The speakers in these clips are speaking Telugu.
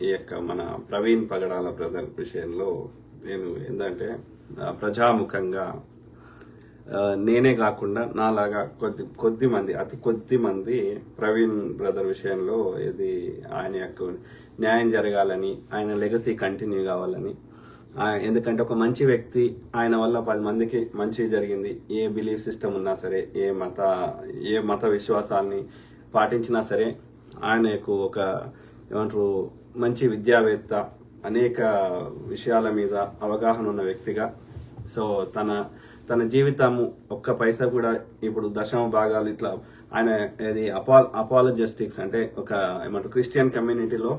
ఈ యొక్క మన ప్రవీణ్ పగడాల బ్రదర్ విషయంలో నేను ఏంటంటే ప్రజాముఖంగా నేనే కాకుండా నాలాగా కొద్ది మంది అతి కొద్ది మంది ప్రవీణ్ బ్రదర్ విషయంలో ఇది ఆయన యొక్క న్యాయం జరగాలని, ఆయన లెగసీ కంటిన్యూ కావాలని, ఎందుకంటే ఒక మంచి వ్యక్తి, ఆయన వల్ల 10 మందికి మంచి జరిగింది. ఏ బిలీఫ్ సిస్టమ్ ఉన్నా సరే, ఏ మత విశ్వాసాల్ని పాటించినా సరే, ఆయనకు ఒక ఏమంటారు మంచి విద్యావేత్త, అనేక విషయాల మీద అవగాహన ఉన్న వ్యక్తిగా, సో తన జీవితము ఒక్క పైసా కూడా ఇప్పుడు దశమ భాగాలు ఇట్లా ఆయన ఇది అపాలజెస్టిక్స్ అంటే ఒక ఏమంటారు క్రిస్టియన్ కమ్యూనిటీలో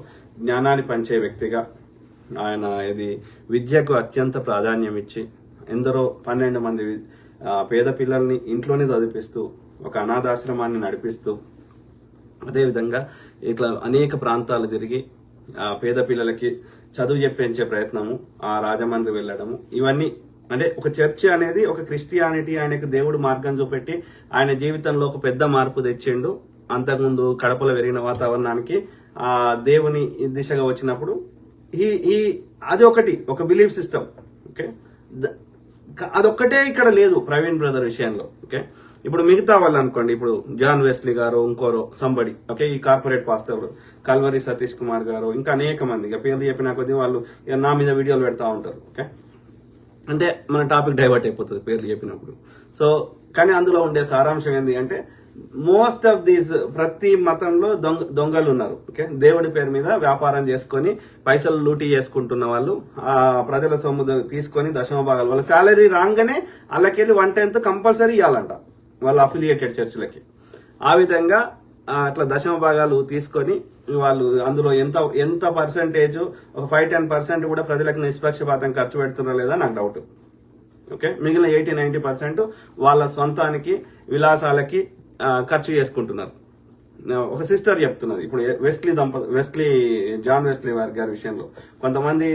జ్ఞానాన్ని పంచే వ్యక్తిగా ఆయన ఇది విద్యకు అత్యంత ప్రాధాన్యం ఇచ్చి ఎందరో 12 మంది పేద పిల్లల్ని ఇంట్లోనే చదివిస్తూ ఒక అనాథాశ్రమాన్ని నడిపిస్తూ, అదేవిధంగా ఇట్లా అనేక ప్రాంతాలు తిరిగి పేద పిల్లలకి చదువు చెప్పించే ప్రయత్నము, ఆ రాజమండ్రి వెళ్ళడము, ఇవన్నీ అంటే ఒక చర్చ్ అనేది ఒక క్రిస్టియానిటీ ఆయనకు దేవుడు మార్గం చూపెట్టి ఆయన జీవితంలో ఒక పెద్ద మార్పు తెచ్చిండు. అంతకుముందు కడపలో పెరిగిన వాతావరణానికి ఆ దేవుని దిశగా వచ్చినప్పుడు అది ఒక బిలీఫ్ సిస్టమ్. ఓకే, అదొక్కటే ఇక్కడ లేదు ప్రవీణ్ బ్రదర్ విషయంలో. ఓకే, ఇప్పుడు మిగతా వాళ్ళు అనుకోండి, ఇప్పుడు జాన్ వెస్లీ గారు, ఇంకోరో సంబడి, ఓకే, ఈ corporate pastor Calvary Satish Kumar గారు, ఇంకా అనేక మంది, ఇక పేర్లు చెప్పిన కొద్దీ వాళ్ళు నా మీద వీడియోలు పెడతా ఉంటారు. ఓకే, అంటే మన టాపిక్ డైవర్ట్ అయిపోతుంది పేర్లు చెప్పినప్పుడు. సో కానీ అందులో ఉండే సారాంశం ఏంటి అంటే, మోస్ట్ ఆఫ్ దీస్ ప్రతి మతంలో దొంగలు ఉన్నారు. ఓకే, దేవుడి పేరు మీద వ్యాపారం చేసుకొని పైసలు లూటీ చేసుకుంటున్న వాళ్ళు, ఆ ప్రజల సొమ్ము తీసుకొని దశమ భాగాలు వాళ్ళ శాలరీ రాగానే వాళ్ళకెళ్ళి 1/10 కంపల్సరీ ఇవ్వాలంట వాళ్ళ అఫిలియేటెడ్ చర్చిలకి. ఆ విధంగా అట్లా దశమ భాగాలు తీసుకొని వాళ్ళు అందులో ఎంత పర్సెంటేజ్, ఒక 5-10% కూడా ప్రజలకు నిష్పక్షపాతం ఖర్చు పెడుతున్నారా లేదా నాకు డౌట్. ఓకే, మిగిలిన 80-90% వాళ్ళ సొంతానికి విలాసాలకి ఖర్చు చేసుకుంటున్నారు. ఒక సిస్టర్ చెప్తున్నది, ఇప్పుడు జాన్ వెస్లీ గారి విషయంలో కొంతమంది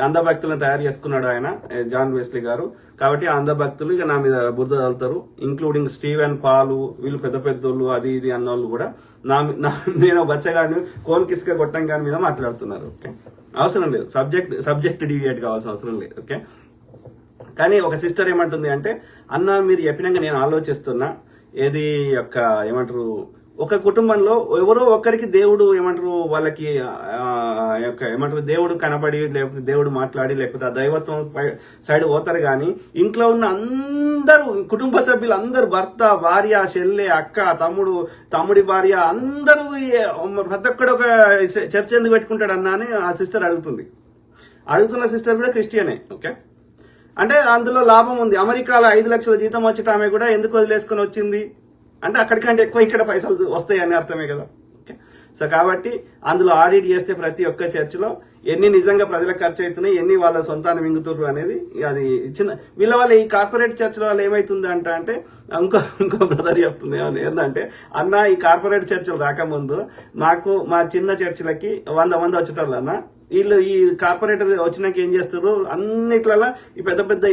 అంధభక్తులను తయారు చేసుకున్నాడు ఆయన, జాన్ వెస్లీ గారు. కాబట్టి అంధభక్తులు ఇక నా మీద బురద చల్లుతారు, ఇంక్లూడింగ్ స్టీవెన్ పాలు, వీళ్ళు పెద్ద పెద్దోళ్ళు, అది ఇది అన్నోళ్ళు కూడా నేను బచ్చగాని కోన్ కిస్క గొట్టంగాని మీద మాట్లాడుతున్నారు. ఓకే, అవసరం లేదు, సబ్జెక్ట్ డివియేట్ కావాల్సిన అవసరం లేదు. ఓకే, కానీ ఒక సిస్టర్ ఏమంటుంది అంటే, అన్న మీరు చెప్పినాక నేను ఆలోచిస్తున్నా, ఏది యొక్క ఏమంటారు ఒక కుటుంబంలో ఎవరో ఒకరికి దేవుడు ఏమంటారు వాళ్ళకి ఏమంటారు దేవుడు కనబడి, లేకపోతే దేవుడు మాట్లాడి, లేకపోతే ఆ దైవత్వం సైడ్ పోతారు. కానీ ఇంట్లో ఉన్న అందరూ కుటుంబ సభ్యులు అందరు, భర్త, భార్య, చెల్లె, అక్క, తమ్ముడి భార్య, అందరూ ప్రతి ఒక్కడు ఒక చర్చ ఎందుకు పెట్టుకుంటాడు అన్నా అని ఆ సిస్టర్ అడుగుతున్న సిస్టర్ కూడా క్రిస్టియనే. ఓకే, అంటే అందులో లాభం ఉంది. అమెరికాలో 5 లక్షల జీతం వచ్చేట ఆమె కూడా ఎందుకు వదిలేసుకొని వచ్చింది అంటే అక్కడికంటే ఎక్కువ ఇక్కడ పైసలు వస్తాయి అని అర్థమే కదా. ఓకే, సో కాబట్టి అందులో ఆడిట్ చేస్తే ప్రతి ఒక్క చర్చిలో ఎన్ని నిజంగా ప్రజలకు ఖర్చు అవుతున్నాయి, ఎన్ని వాళ్ళ సొంతాన్ని మింగుతుర్రు అనేది అది వీళ్ళ వాళ్ళ ఈ కార్పొరేట్ చర్చిల వాళ్ళు ఏమైతుంది అంటే ఇంకో బ్రదర్ చెప్తుంది ఏంటంటే, అన్న ఈ కార్పొరేట్ చర్చిలు రాకముందు మా చిన్న చర్చిలకి 100 మంది వచ్చేటోళ్ళు అన్న, వీళ్ళు ఈ కార్పొరేటర్ వచ్చినాక ఏం చేస్తారు, అన్నిట్లలో ఈ పెద్ద పెద్ద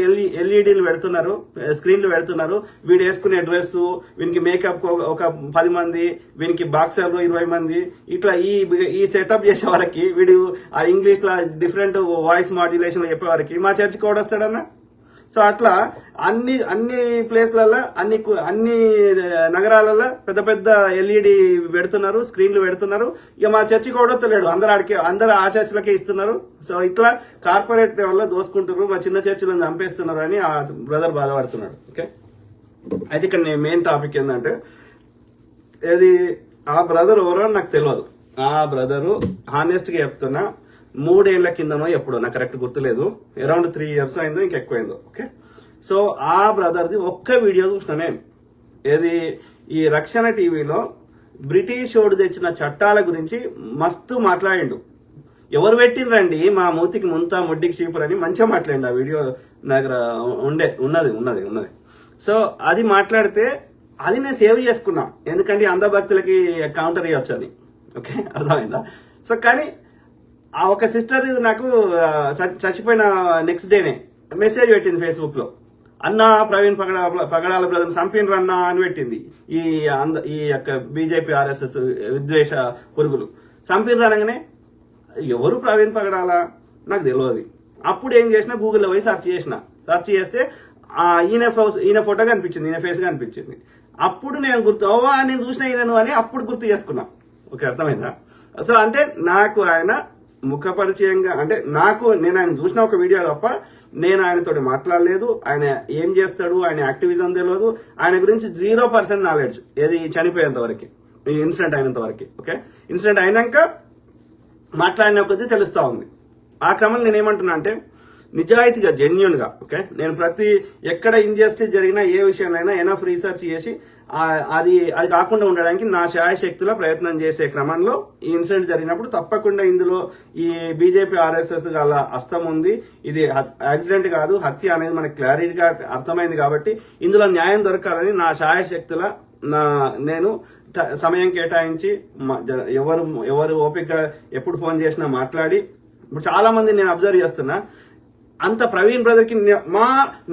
ఎల్ఈడీలు పెడుతున్నారు, స్క్రీన్లు పెడుతున్నారు. వీడు వేసుకునే డ్రెస్, వీనికి మేకప్ ఒక 10 మంది, వీనికి బాక్సర్లు 20 మంది, ఇట్లా ఈ సెటప్ చేసే వరకు వీడు ఆ ఇంగ్లీష్ లో డిఫరెంట్ వాయిస్ మాడ్యులేషన్ చెప్పే వరకు మా చర్చికి కూడా వస్తాడన్న. సో అట్లా అన్ని ప్లేస్లలో అన్ని నగరాలలో పెద్ద పెద్ద ఎల్ఈడి పెడుతున్నారు, స్క్రీన్లు పెడుతున్నారు. ఇక మా చర్చికి కూడా తెలియదు, అందరు ఆ చర్చిలకే ఇస్తున్నారు. సో ఇట్లా కార్పొరేట్ వల్ల దోసుకుంటున్నారు, మా చిన్న చర్చిలను చంపేస్తున్నారు అని ఆ బ్రదర్ బాధపడుతున్నాడు. ఓకే, అయితే ఇక్కడ మెయిన్ టాపిక్ ఏంటంటే, ఆ బ్రదర్ ఎవరో నాకు తెలియదు. ఆ బ్రదరు హానెస్ట్ గా చెప్తున్నా, 3 ఏళ్ల కిందనో ఎప్పుడో నాకు కరెక్ట్ గుర్తులేదు, అరౌండ్ 3 years అయిందో ఇంకెక్కువైందో. ఓకే, సో ఆ బ్రదర్ది ఒక్క వీడియో చూసిన నేను, ఈ రక్షణ టీవీలో బ్రిటిష్ ఓడు తెచ్చిన చట్టాల గురించి మస్తు మాట్లాడిండు. ఎవరు పెట్టిండ్రండి మా మూతికి ముంత ముడ్డికి చీపురు అని మంచిగా మాట్లాడిండు. ఆ వీడియో నా దగ్గర ఉన్నది. సో అది మాట్లాడితే అది నేను సేవ్ చేసుకున్నా, ఎందుకంటే అంధభక్తులకి కౌంటర్ ఇవ్వచ్చు అది. ఓకే, అర్థమైందా? సో కానీ ఆ ఒక సిస్టర్ నాకు చచ్చిపోయిన నెక్స్ట్ డేనే మెసేజ్ పెట్టింది ఫేస్బుక్ లో, అన్న ప్రవీణ్ పగడాల బ్రదర్ చంపినరు అన్న అని పెట్టింది. ఈ యొక్క బీజేపీ RSS విద్వేష పురుగులు చంపినరు అనగానే ఎవరు ప్రవీణ్ పగడాల నాకు తెలియదు. అప్పుడు ఏం చేసిన, గూగుల్లో పోయి సెర్చ్ చేస్తే ఈయన ఫోటో కనిపించింది, ఈయన ఫేస్ కనిపించింది. అప్పుడు నేను నేను చూసిన ఈయనను అని అప్పుడు గుర్తు చేసుకున్నా. ఓకే, అర్థమైందా? సో అంటే నాకు ఆయన ముఖ పరిచయంగా, అంటే నేను ఆయన చూసిన ఒక వీడియో తప్ప నేను ఆయనతో మాట్లాడలేదు. ఆయన ఏం చేస్తాడు, ఆయన యాక్టివిజం తెలియదు, ఆయన గురించి 0% నాలెడ్జ్. ఏది చనిపోయేంత వరకు, ఈ ఇన్సిడెంట్ అయినంత వరకు. ఓకే, ఇన్సిడెంట్ అయినాక మాట్లాడిన కొద్దీ తెలుస్తూ ఉంది. ఆ క్రమంలో నేనేమంటున్నా అంటే నిజాయితీగా, జెన్యున్గా, ఓకే, నేను ఎక్కడ ఇంజస్టిస్ జరిగినా ఏ విషయంలో ఎనఫ్ రీసెర్చ్ చేసి అది కాకుండా ఉండడానికి నా శాయశక్తుల ప్రయత్నం చేసే క్రమంలో ఈ ఇన్సిడెంట్ జరిగినప్పుడు తప్పకుండా ఇందులో ఈ బీజేపీ ఆర్ఎస్ఎస్ గల హస్తం ఉంది, ఇది యాక్సిడెంట్ కాదు, హత్య అనేది మనకు క్లారిటీగా అర్థమైంది. కాబట్టి ఇందులో న్యాయం దొరకాలని నా శాయశక్తుల నేను సమయం కేటాయించి ఎవరు ఓపిక ఎప్పుడు ఫోన్ చేసినా మాట్లాడి, ఇప్పుడు చాలా మంది నేను అబ్జర్వ్ చేస్తున్నా, అంత ప్రవీణ్ బ్రదర్కి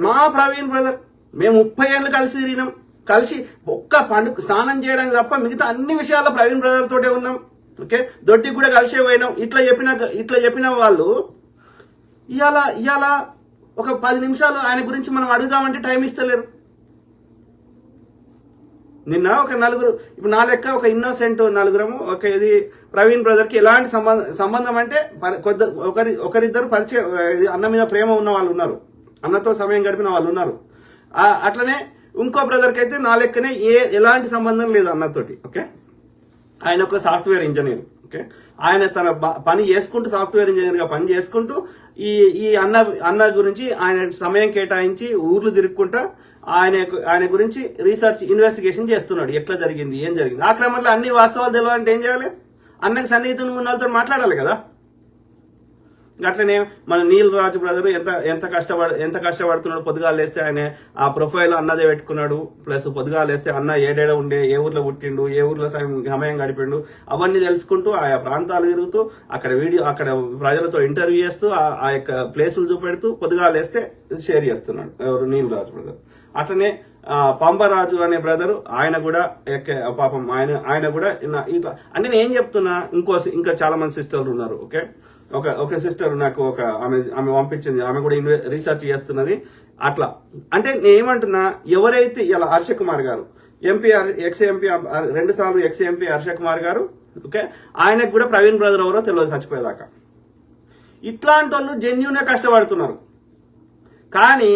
మా ప్రవీణ్ బ్రదర్ మేము 30 ఏళ్ళు కలిసి తిరిగినాం, కలిసి ఒక్క పండుగ స్నానం చేయడానికి తప్ప మిగతా అన్ని విషయాల్లో ప్రవీణ్ బ్రదర్ తోటే ఉన్నాం. ఓకే, దొడ్డికి కూడా కలిసే పోయినాం. ఇట్లా చెప్పిన వాళ్ళు ఇవాళ ఒక 10 నిమిషాలు ఆయన గురించి మనం అడుగుదామంటే టైం ఇస్తలేరు. నిన్న ఒక నలుగురు, ఇప్పుడు నా లెక్క ఒక ఇన్నోసెంట్ నలుగురము, ఒక ఇది ప్రవీణ్ బ్రదర్కి ఎలాంటి సంబంధం అంటే ఒకరిద్దరు పరిచయం, అన్న మీద ప్రేమ ఉన్న వాళ్ళు ఉన్నారు, అన్నతో సమయం గడిపిన వాళ్ళు ఉన్నారు. అట్లనే ఇంకో బ్రదర్కి అయితే నా లెక్కనే ఎలాంటి సంబంధం లేదు అన్నతోటి. ఓకే, ఆయన ఒక సాఫ్ట్వేర్ ఇంజనీర్. ఓకే, ఆయన తన పని చేసుకుంటూ, సాఫ్ట్వేర్ ఇంజనీర్గా పని చేసుకుంటూ ఈ అన్న గురించి ఆయన సమయం కేటాయించి ఊర్లు తిరుక్కుంటా ఆయన గురించి రీసెర్చ్, ఇన్వెస్టిగేషన్ చేస్తున్నాడు. ఎట్లా జరిగింది, ఏం జరిగింది. ఆ క్రమంలో అన్ని వాస్తవాలు తెలియాలంటే ఏం చేయాలి? అన్నకి సన్నిహితులు ఉన్న వాళ్ళతో మాట్లాడాలి కదా. అట్లనే మన నీల్ రాజు బ్రదర్ ఎంత కష్టపడుతున్నాడు. పొద్దుగాలు లేస్తే ఆయన ఆ ప్రొఫైల్ అన్నదే పెట్టుకున్నాడు. ప్లస్ పొద్దుగాలు లేస్తే అన్న ఏడేడ ఉండే, ఏ ఊర్లో పుట్టిండు, ఏ ఊర్లో సమయం గడిపిండు, అవన్నీ తెలుసుకుంటూ ఆయా ప్రాంతాలు తిరుగుతూ అక్కడ ప్రజలతో ఇంటర్వ్యూ చేస్తూ ఆ యొక్క ప్లేసులు చూపెడుతూ పొద్దుగాలు లేస్తే షేర్ చేస్తున్నాడు ఎవరు, నీల్ రాజు బ్రదర్. అట్లనే పంబరాజు అనే బ్రదరు, ఆయన కూడా పాపం ఆయన కూడా ఇట్లా. అంటే నేను ఏం చెప్తున్నా, ఇంకా చాలా మంది సిస్టర్లు ఉన్నారు. ఓకే, ఒక సిస్టర్ నాకు ఆమె పంపించింది, ఆమె కూడా రీసెర్చ్ చేస్తున్నది. అట్లా అంటే నేను ఏమంటున్నా, ఎవరైతే ఇలా హర్ష కుమార్ గారు ఎక్స్ ఎంపీ 2 సార్లు ఎక్స్ ఎంపీ హర్ష కుమార్ గారు, ఓకే, ఆయనకు కూడా ప్రవీణ్ బ్రదర్ ఎవరో తెలియదు చచ్చిపోయేదాకా. ఇట్లాంటి వాళ్ళు జెన్యున్ గా కష్టపడుతున్నారు. కానీ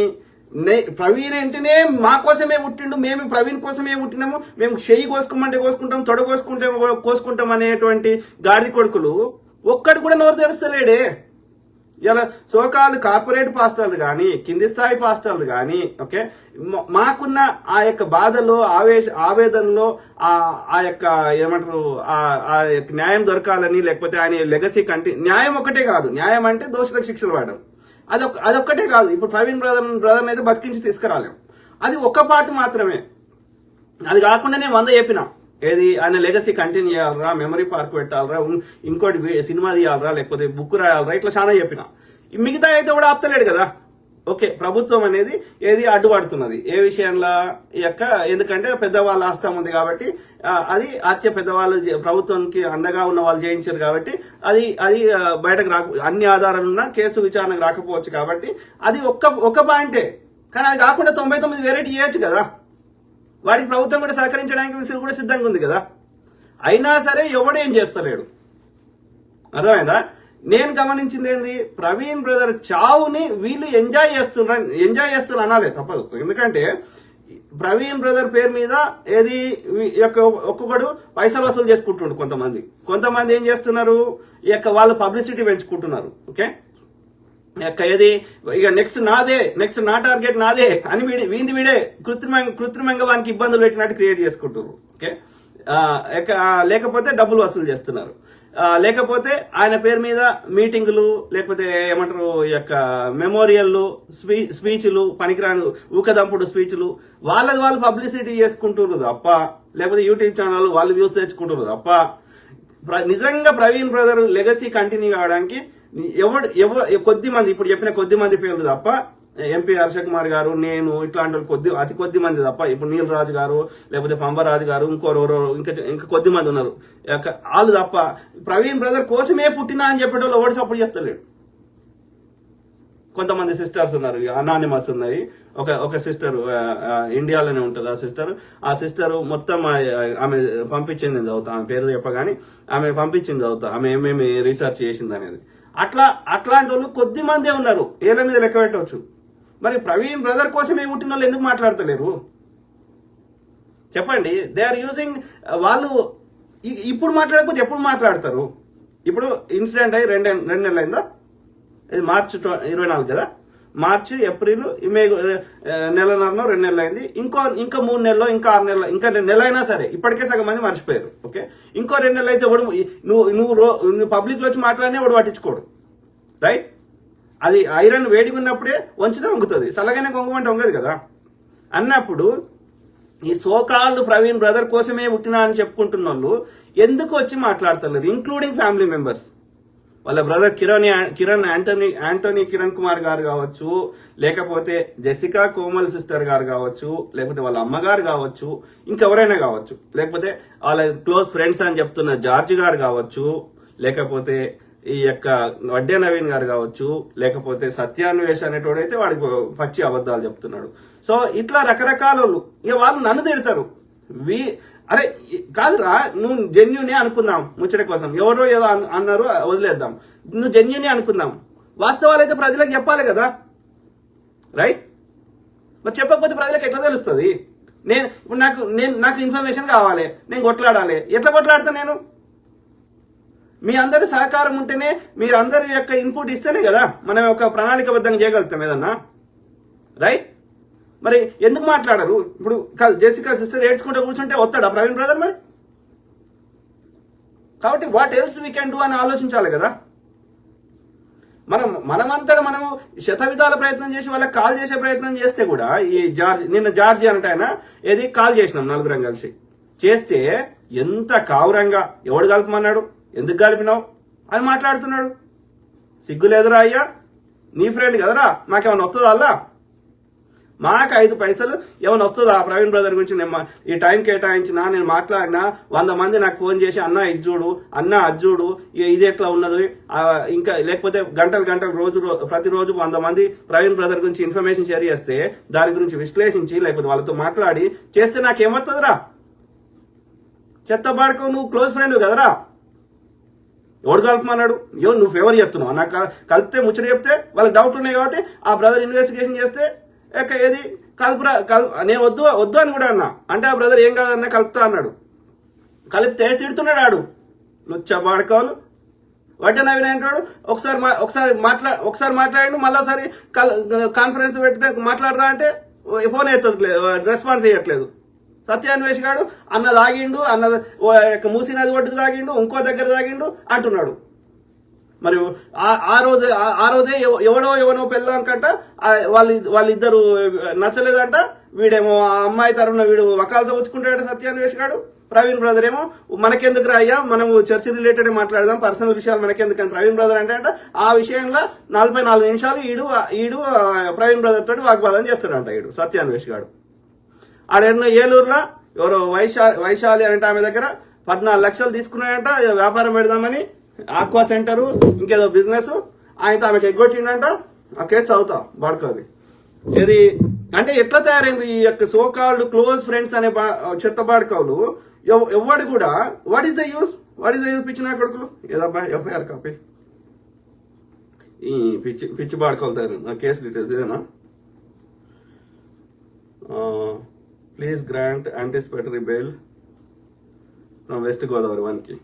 ప్రవీణ్ ఏంటనే మా కోసమే పుట్టిండు, మేము ప్రవీణ్ కోసమే పుట్టినాము, మేము చెయ్యి కోసుకోమంటే కోసుకుంటాం, తొడ కోసుకుంటాం అనేటువంటి గాడి కొడుకులు ఒక్కడు కూడా నోరు తెరుస్తలేడే. ఇలా సోకాలు కార్పొరేట్ పాస్టర్లు కానీ, కింది స్థాయి పాస్టర్లు కానీ, ఓకే, మాకున్న ఆ యొక్క బాధలో, ఆవేదనలో ఆ యొక్క ఏమంటారు, ఆ యొక్క న్యాయం దొరకాలని, లేకపోతే ఆయన లెగసీ న్యాయం ఒకటే కాదు, న్యాయం అంటే దోషులకు శిక్షలు పడడం, అదొక్కటే కాదు. ఇప్పుడు ప్రవీణ్ బ్రదర్ని అయితే బతికించి తీసుకురాలేం, అది ఒక్క పార్ట్ మాత్రమే. అది కాకుండా నేను 100 చెప్పిన, ఏది ఆయన లెగసీ కంటిన్యూ చేయాలరా, మెమరీ పార్క్ పెట్టాలరా, ఇంకోటి సినిమా తీయాలరా, లేకపోతే బుక్ రాయాలరా, ఇట్లా చాలా చెప్పిన. మిగతా అయితే కూడా ఆపుతలేడు కదా. ఓకే, ప్రభుత్వం అనేది ఏది అడ్డుపడుతున్నది ఏ విషయంలో ఎందుకంటే పెద్దవాళ్ళ హస్తం ఉంది కాబట్టి, అది హత్య పెద్దవాళ్ళు ప్రభుత్వానికి అండగా ఉన్న వాళ్ళు చేయించారు కాబట్టి అది బయటకు అన్ని ఆధారాలున్నా కేసు విచారణకు రాకపోవచ్చు కాబట్టి అది ఒక్క పాయింటే. కానీ అది కాకుండా 99 వెరైటీ చేయొచ్చు కదా. వాడికి ప్రభుత్వం కూడా సహకరించడానికి కూడా సిద్ధంగా ఉంది కదా. అయినా సరే ఎవడేం చేస్తలేడు. అర్థమైందా? నేను గమనించింది ఏంది, ప్రవీణ్ బ్రదర్ చావుని వీళ్ళు ఎంజాయ్ చేస్తున్నారు అనాలే, తప్పదు. ఎందుకంటే ప్రవీణ్ బ్రదర్ పేరు మీద ఏది ఒక్కొక్కడు పైసలు వసూలు చేసుకుంటుండు. కొంతమంది ఏం చేస్తున్నారు, వాళ్ళు పబ్లిసిటీ పెంచుకుంటున్నారు. ఓకే, ఏది ఇక నెక్స్ట్ నా టార్గెట్ నాదే అని వీడే కృత్రిమంగా వానికి ఇబ్బందులు పెట్టినట్టు క్రియేట్ చేసుకుంటున్నారు. ఓకే, లేకపోతే డబ్బులు వసూలు చేస్తున్నారు, లేకపోతే ఆయన పేరు మీద మీటింగులు, లేకపోతే ఏమంటారు మెమోరియల్లు, స్పీచ్లు, పనికిరాని ఊకదంపుడు స్పీచ్లు, వాళ్ళు పబ్లిసిటీ చేసుకుంటున్నారు తప్ప, లేకపోతే యూట్యూబ్ ఛానల్ వాళ్ళు వ్యూస్ తెచ్చుకుంటున్నారు తప్ప, నిజంగా ప్రవీణ్ బ్రదర్ లెగసీ కంటిన్యూ కావడానికి కొద్ది మంది, ఇప్పుడు చెప్పిన కొద్ది మంది పేర్లు తప్ప ఎంపీ హర్ష కుమార్ గారు, నేను ఇట్లాంటి వాళ్ళు అతి కొద్ది మంది తప్ప, ఇప్పుడు నీల్ రాజు గారు లేకపోతే పంబరాజు గారు ఇంకోరెవరో ఇంకా కొద్ది మంది ఉన్నారు, వాళ్ళు తప్ప ప్రవీణ్ బ్రదర్ కోసమే పుట్టినా అని చెప్పేటోళ్ళు ఎవరు సపోర్ట్ చేస్తలేడు. కొంతమంది సిస్టర్స్ ఉన్నారు, అనానిమస్ ఉన్నాయి. ఒక సిస్టర్ ఇండియాలోనే ఉంటుంది ఆ సిస్టర్ మొత్తం ఆమె పంపించింది చదువుతా, ఆమె పేరు చెప్పగాని ఆమె పంపించింది చదువుతా, ఆమె ఏమేమి రీసెర్చ్ చేసింది అనేది. అట్లాంటి వాళ్ళు కొద్ది మందే ఉన్నారు, ఏళ్ళ మీద లెక్క పెట్టవచ్చు. మరి ప్రవీణ్ బ్రదర్ కోసమే పుట్టిన వాళ్ళు ఎందుకు మాట్లాడతలేరు చెప్పండి? దే ఆర్ యూజింగ్ వాళ్ళు ఇప్పుడు మాట్లాడకపోతే ఎప్పుడు మాట్లాడతారు? ఇప్పుడు ఇన్సిడెంట్ అయ్యి రెండు నెలలు అయిందా? ఇది మార్చి 24 కదా, మార్చి ఏప్రిల్ మే నెలన్నరనో 2 నెలలు అయింది. ఇంకా 3 నెలలు ఇంకా 6 నెలలు ఇంకా నెల అయినా సరే ఇప్పటికే సగం మంది మర్చిపోయారు. ఓకే, ఇంకో 2 నెలలు అయితే నువ్వు పబ్లిక్ లో వచ్చి మాట్లాడినా వాడు పట్టించుకోడు, రైట్? అది ఐరన్ వేడిగా ఉన్నప్పుడే వంచితే వంగుతుంది, చల్లగానే కొంగమంటే వంగదు కదా. అన్నప్పుడు ఈ సోకాల్డ్ ప్రవీణ్ బ్రదర్ కోసమే పుట్టినా అని చెప్పుకుంటున్న వాళ్ళు ఎందుకు వచ్చి మాట్లాడతలేరు? Including family members. వాళ్ళ బ్రదర్ యాంటోనీ కిరణ్ కుమార్ గారు కావచ్చు, లేకపోతే జెసికా కోమల్ సిస్టర్ గారు కావచ్చు, లేకపోతే వాళ్ళ అమ్మగారు కావచ్చు, ఇంకెవరైనా కావచ్చు, లేకపోతే వాళ్ళ క్లోజ్ ఫ్రెండ్స్ అని చెప్తున్న జార్జ్ గారు కావచ్చు, లేకపోతే ఈ యొక్క వడ్డే నవీన్ గారు కావచ్చు, లేకపోతే సత్యాన్వేష్ అనేటోడైతే వాడికి పచ్చి అబద్ధాలు చెప్తున్నాడు. సో ఇట్లా రకరకాల ఇక వాళ్ళు నన్ను తిడతారు. అరే కాదురా, నువ్వు జెన్యునే అనుకుందాం, ముచ్చట కోసం ఎవరో ఏదో అన్నారు వదిలేద్దాం, నువ్వు జెన్యునే అనుకుందాం. వాస్తవాలు అయితే ప్రజలకు చెప్పాలి కదా, రైట్? మరి చెప్పకపోతే ప్రజలకు ఎట్లా తెలుస్తుంది? ఇప్పుడు నాకు ఇన్ఫర్మేషన్ కావాలి, నేను కొట్లాడాలి. ఎట్లా కొట్లాడతా నేను? మీ అందరి సహకారం ఉంటేనే, మీరు అందరి యొక్క ఇన్పుట్ ఇస్తేనే కదా మనం ఒక ప్రణాళికబద్ధంగా చేయగలుగుతాం ఏదన్నా, రైట్? మరి ఎందుకు మాట్లాడరు? ఇప్పుడు జెసికా సిస్టర్ ఏడ్చుకుంటూ కూర్చుంటే వస్తాడా ప్రవీణ్ బ్రదర్? మరి కాబట్టి what else we can do అని ఆలోచించాలి కదా. మనము శతవిధాల ప్రయత్నం చేసి వాళ్ళకి కాల్ చేసే ప్రయత్నం చేస్తే కూడా, ఈ నిన్న జార్జి అంటే ఆయన ఏది కాల్ చేసినాం నలుగురం కలిసి చేస్తే ఎంత కావురంగా, ఎవడు కలపమన్నాడు, ఎందుకు కలిపినావు అని మాట్లాడుతున్నాడు. సిగ్గు లేదురా అయ్యా, నీ ఫ్రెండ్ కదరా, మాకేమన్నా వస్తుందా? అలా మాకు 5 పైసలు ఏమైనా వస్తుందా ప్రవీణ్ బ్రదర్ గురించి? నేను ఈ టైం కేటాయించినా, నేను మాట్లాడినా 100 మంది నాకు ఫోన్ చేసి అన్న ఇది చూడు, అన్న అది చూడు, ఇది ఎట్లా ఉన్నది, ఇంకా లేకపోతే గంటలు ప్రతిరోజు 100 మంది ప్రవీణ్ బ్రదర్ గురించి ఇన్ఫర్మేషన్ షేర్ చేస్తే దాని గురించి విశ్లేషించి లేకపోతే వాళ్ళతో మాట్లాడి చేస్తే నాకేమవుతుందిరా? చెత్త బాడుకో, నువ్వు క్లోజ్ ఫ్రెండ్ కదరా. ఎవడు కలుపుమన్నాడు? నువ్వు ఫేవర్ చెప్తున్నావు. నాకు కలిపితే ముచ్చట చెప్తే వాళ్ళకి డౌట్ ఉన్నాయి కాబట్టి ఆ బ్రదర్ ఇన్వెస్టిగేషన్ చేస్తే ఏది నేను వద్దు అని కూడా అన్నా. అంటే ఆ బ్రదర్ ఏం కాదన్నా కలుపుతా అన్నాడు. కలిపితే తిడుతున్నాడు ఆడు లుచ్చబాడుకోవాలి. వడ్డే నవీన్ అంటాడు ఒకసారి మాట్లాడి మళ్ళీసారి కాన్ఫరెన్స్ పెడితే మాట్లాడరా అంటే ఫోన్ ఎత్తట్లేదు, రెస్పాన్స్ చేయట్లేదు. సత్యాన్వేష్ గాడు అన్న తాగిండు, మూసీ నది ఒడ్డుకు తాగిండు, ఇంకో దగ్గర తాగిండు అంటున్నాడు. మరి ఆ రోజే ఎవనో పెళ్ళానికంట వాళ్ళిద్దరు నచ్చలేదంట. వీడేమో ఆ అమ్మాయి తరఫున వీడు వకాలతో వచ్చుకుంటాడు సత్యాన్వేష్ గాడు. ప్రవీణ్ బ్రదర్ ఏమో మనకెందుకు రాయ్యా, మనం చర్చ రిలేటెడ్ మాట్లాడదాం, పర్సనల్ విషయాలు మనకెందుకని ప్రవీణ్ బ్రదర్ అంటే ఆ విషయంలో 44 నిమిషాలు ఈడు ప్రవీణ్ బ్రదర్ తోటి వాగ్వాదం చేస్తాడంట ఈడు సత్యాన్వేష్ గాడు. ఆడెన్నో ఏలూరులో ఎవరో వైశాలి అంటే ఆమె దగ్గర 14 లక్షలు తీసుకున్నాడంట, ఏదో వ్యాపారం పెడదామని, ఆక్వా సెంటరు ఇంకేదో బిజినెస్. ఆయనతో ఆమెకి ఎగ్గొట్టిండంట. ఆ కేసు అవుతా బాడుకోది. ఇది అంటే ఎట్లా తయారైంది ఈ యొక్క సోకాల్డ్ క్లోజ్ ఫ్రెండ్స్ అనే చెత్త బాడుకోలు? ఎవడు కూడా వాట్ ఈస్ ద యూస్ పిచ్చి నా కొడుకులు. ఏదబ్బా ఎఫ్ఐఆర్ కాపీ ఈ పిచ్చి బాడుకోలు తయారు. నా కేసు డీటెయిల్స్ ఇదేనా? Please grant anticipatory bail from west Godavari వన్కి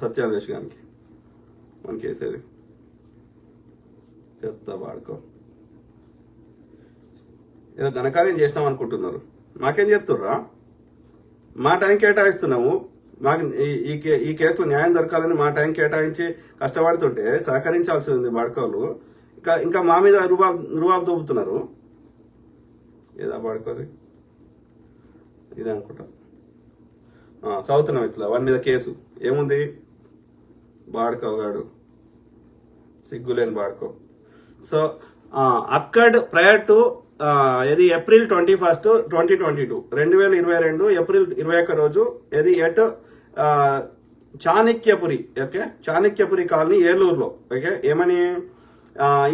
సత్యాన్వేష్ గారికి 1 కేసు. అది చెత్త వాడుకో. ఏదో ఘనకార్యం చేసినాం అనుకుంటున్నారు. మాకేం చెప్తుర్రా? మా టైం కేటాయిస్తున్నాము. మాకు ఈ కేసులో న్యాయం దొరకాలని మా టైం కేటాయించి కష్టపడుతుంటే సహకరించాల్సి ఉంది బాడుకోలు. ఇంకా మా మీద రుబాబు దూపుతున్నారు. ఏదా బాడుకోది ఇదే అనుకుంటా. చదువుతున్నాం ఇట్లా 1 మీద కేసు ఏముంది? బాడుకోగాడు, సిగ్గులేని బాడుకో. సో అక్కడ్ ప్రయర్ టు ఇది ఏప్రిల్ 21, 2022 2022 ఏప్రిల్ 21 రోజు ఇది at Chanakyapuri, okay, Chanakyapuri colony ఏలూరులో, ఓకే, ఏమని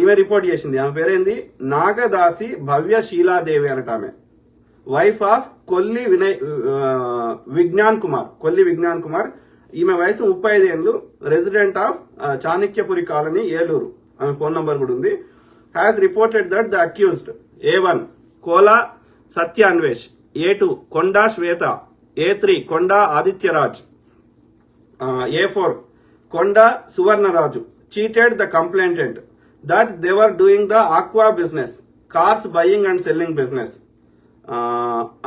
ఈమె రిపోర్ట్ చేసింది. ఆమె పేరేంది నాగదాసి భవ్య శీలాదేవి అనట. ఆమె వైఫ్ ఆఫ్ కొల్లి విజ్ఞాన్ కుమార్. ఈమె వయసు 35 ఏళ్ళు, resident of Chanakyapuri colony Eluru. ఆమె ఫోన్ నంబర్ కూడా ఉంది. Has reported that the accused A1 Kola Satya Anvesh, A2 Konda Shweta, A3 Konda Adityaraj, A4 Konda Suvarnaraju cheated the complainant that they were doing the aqua business, cars buying and selling business,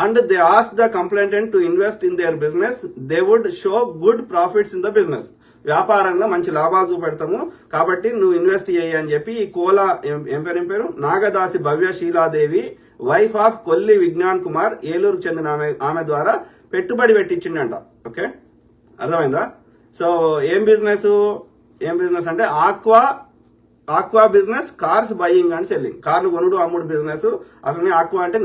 and they asked the complainant to invest in their business. They would show good profits in the business. వ్యాపారంలో మంచి లాభాలు చూపెడతాము కాబట్టి నువ్వు ఇన్వెస్ట్ చేయి అని చెప్పి ఈ కోలా ఏం పేరు నాగదాసి భవ్య శీలాదేవి వైఫ్ ఆఫ్ కొల్లి విజ్ఞాన్ కుమార్ ఏలూరుకు చెందిన ఆమె ద్వారా పెట్టుబడి పెట్టించిండంట. ఓకే, అర్థమైందా? సో ఏం బిజినెస్ అంటే aqua business, cars buying and selling, కార్లు కొనుడు అమ్ముడు బిజినెస్. అట్లనే ఆక్వా అంటే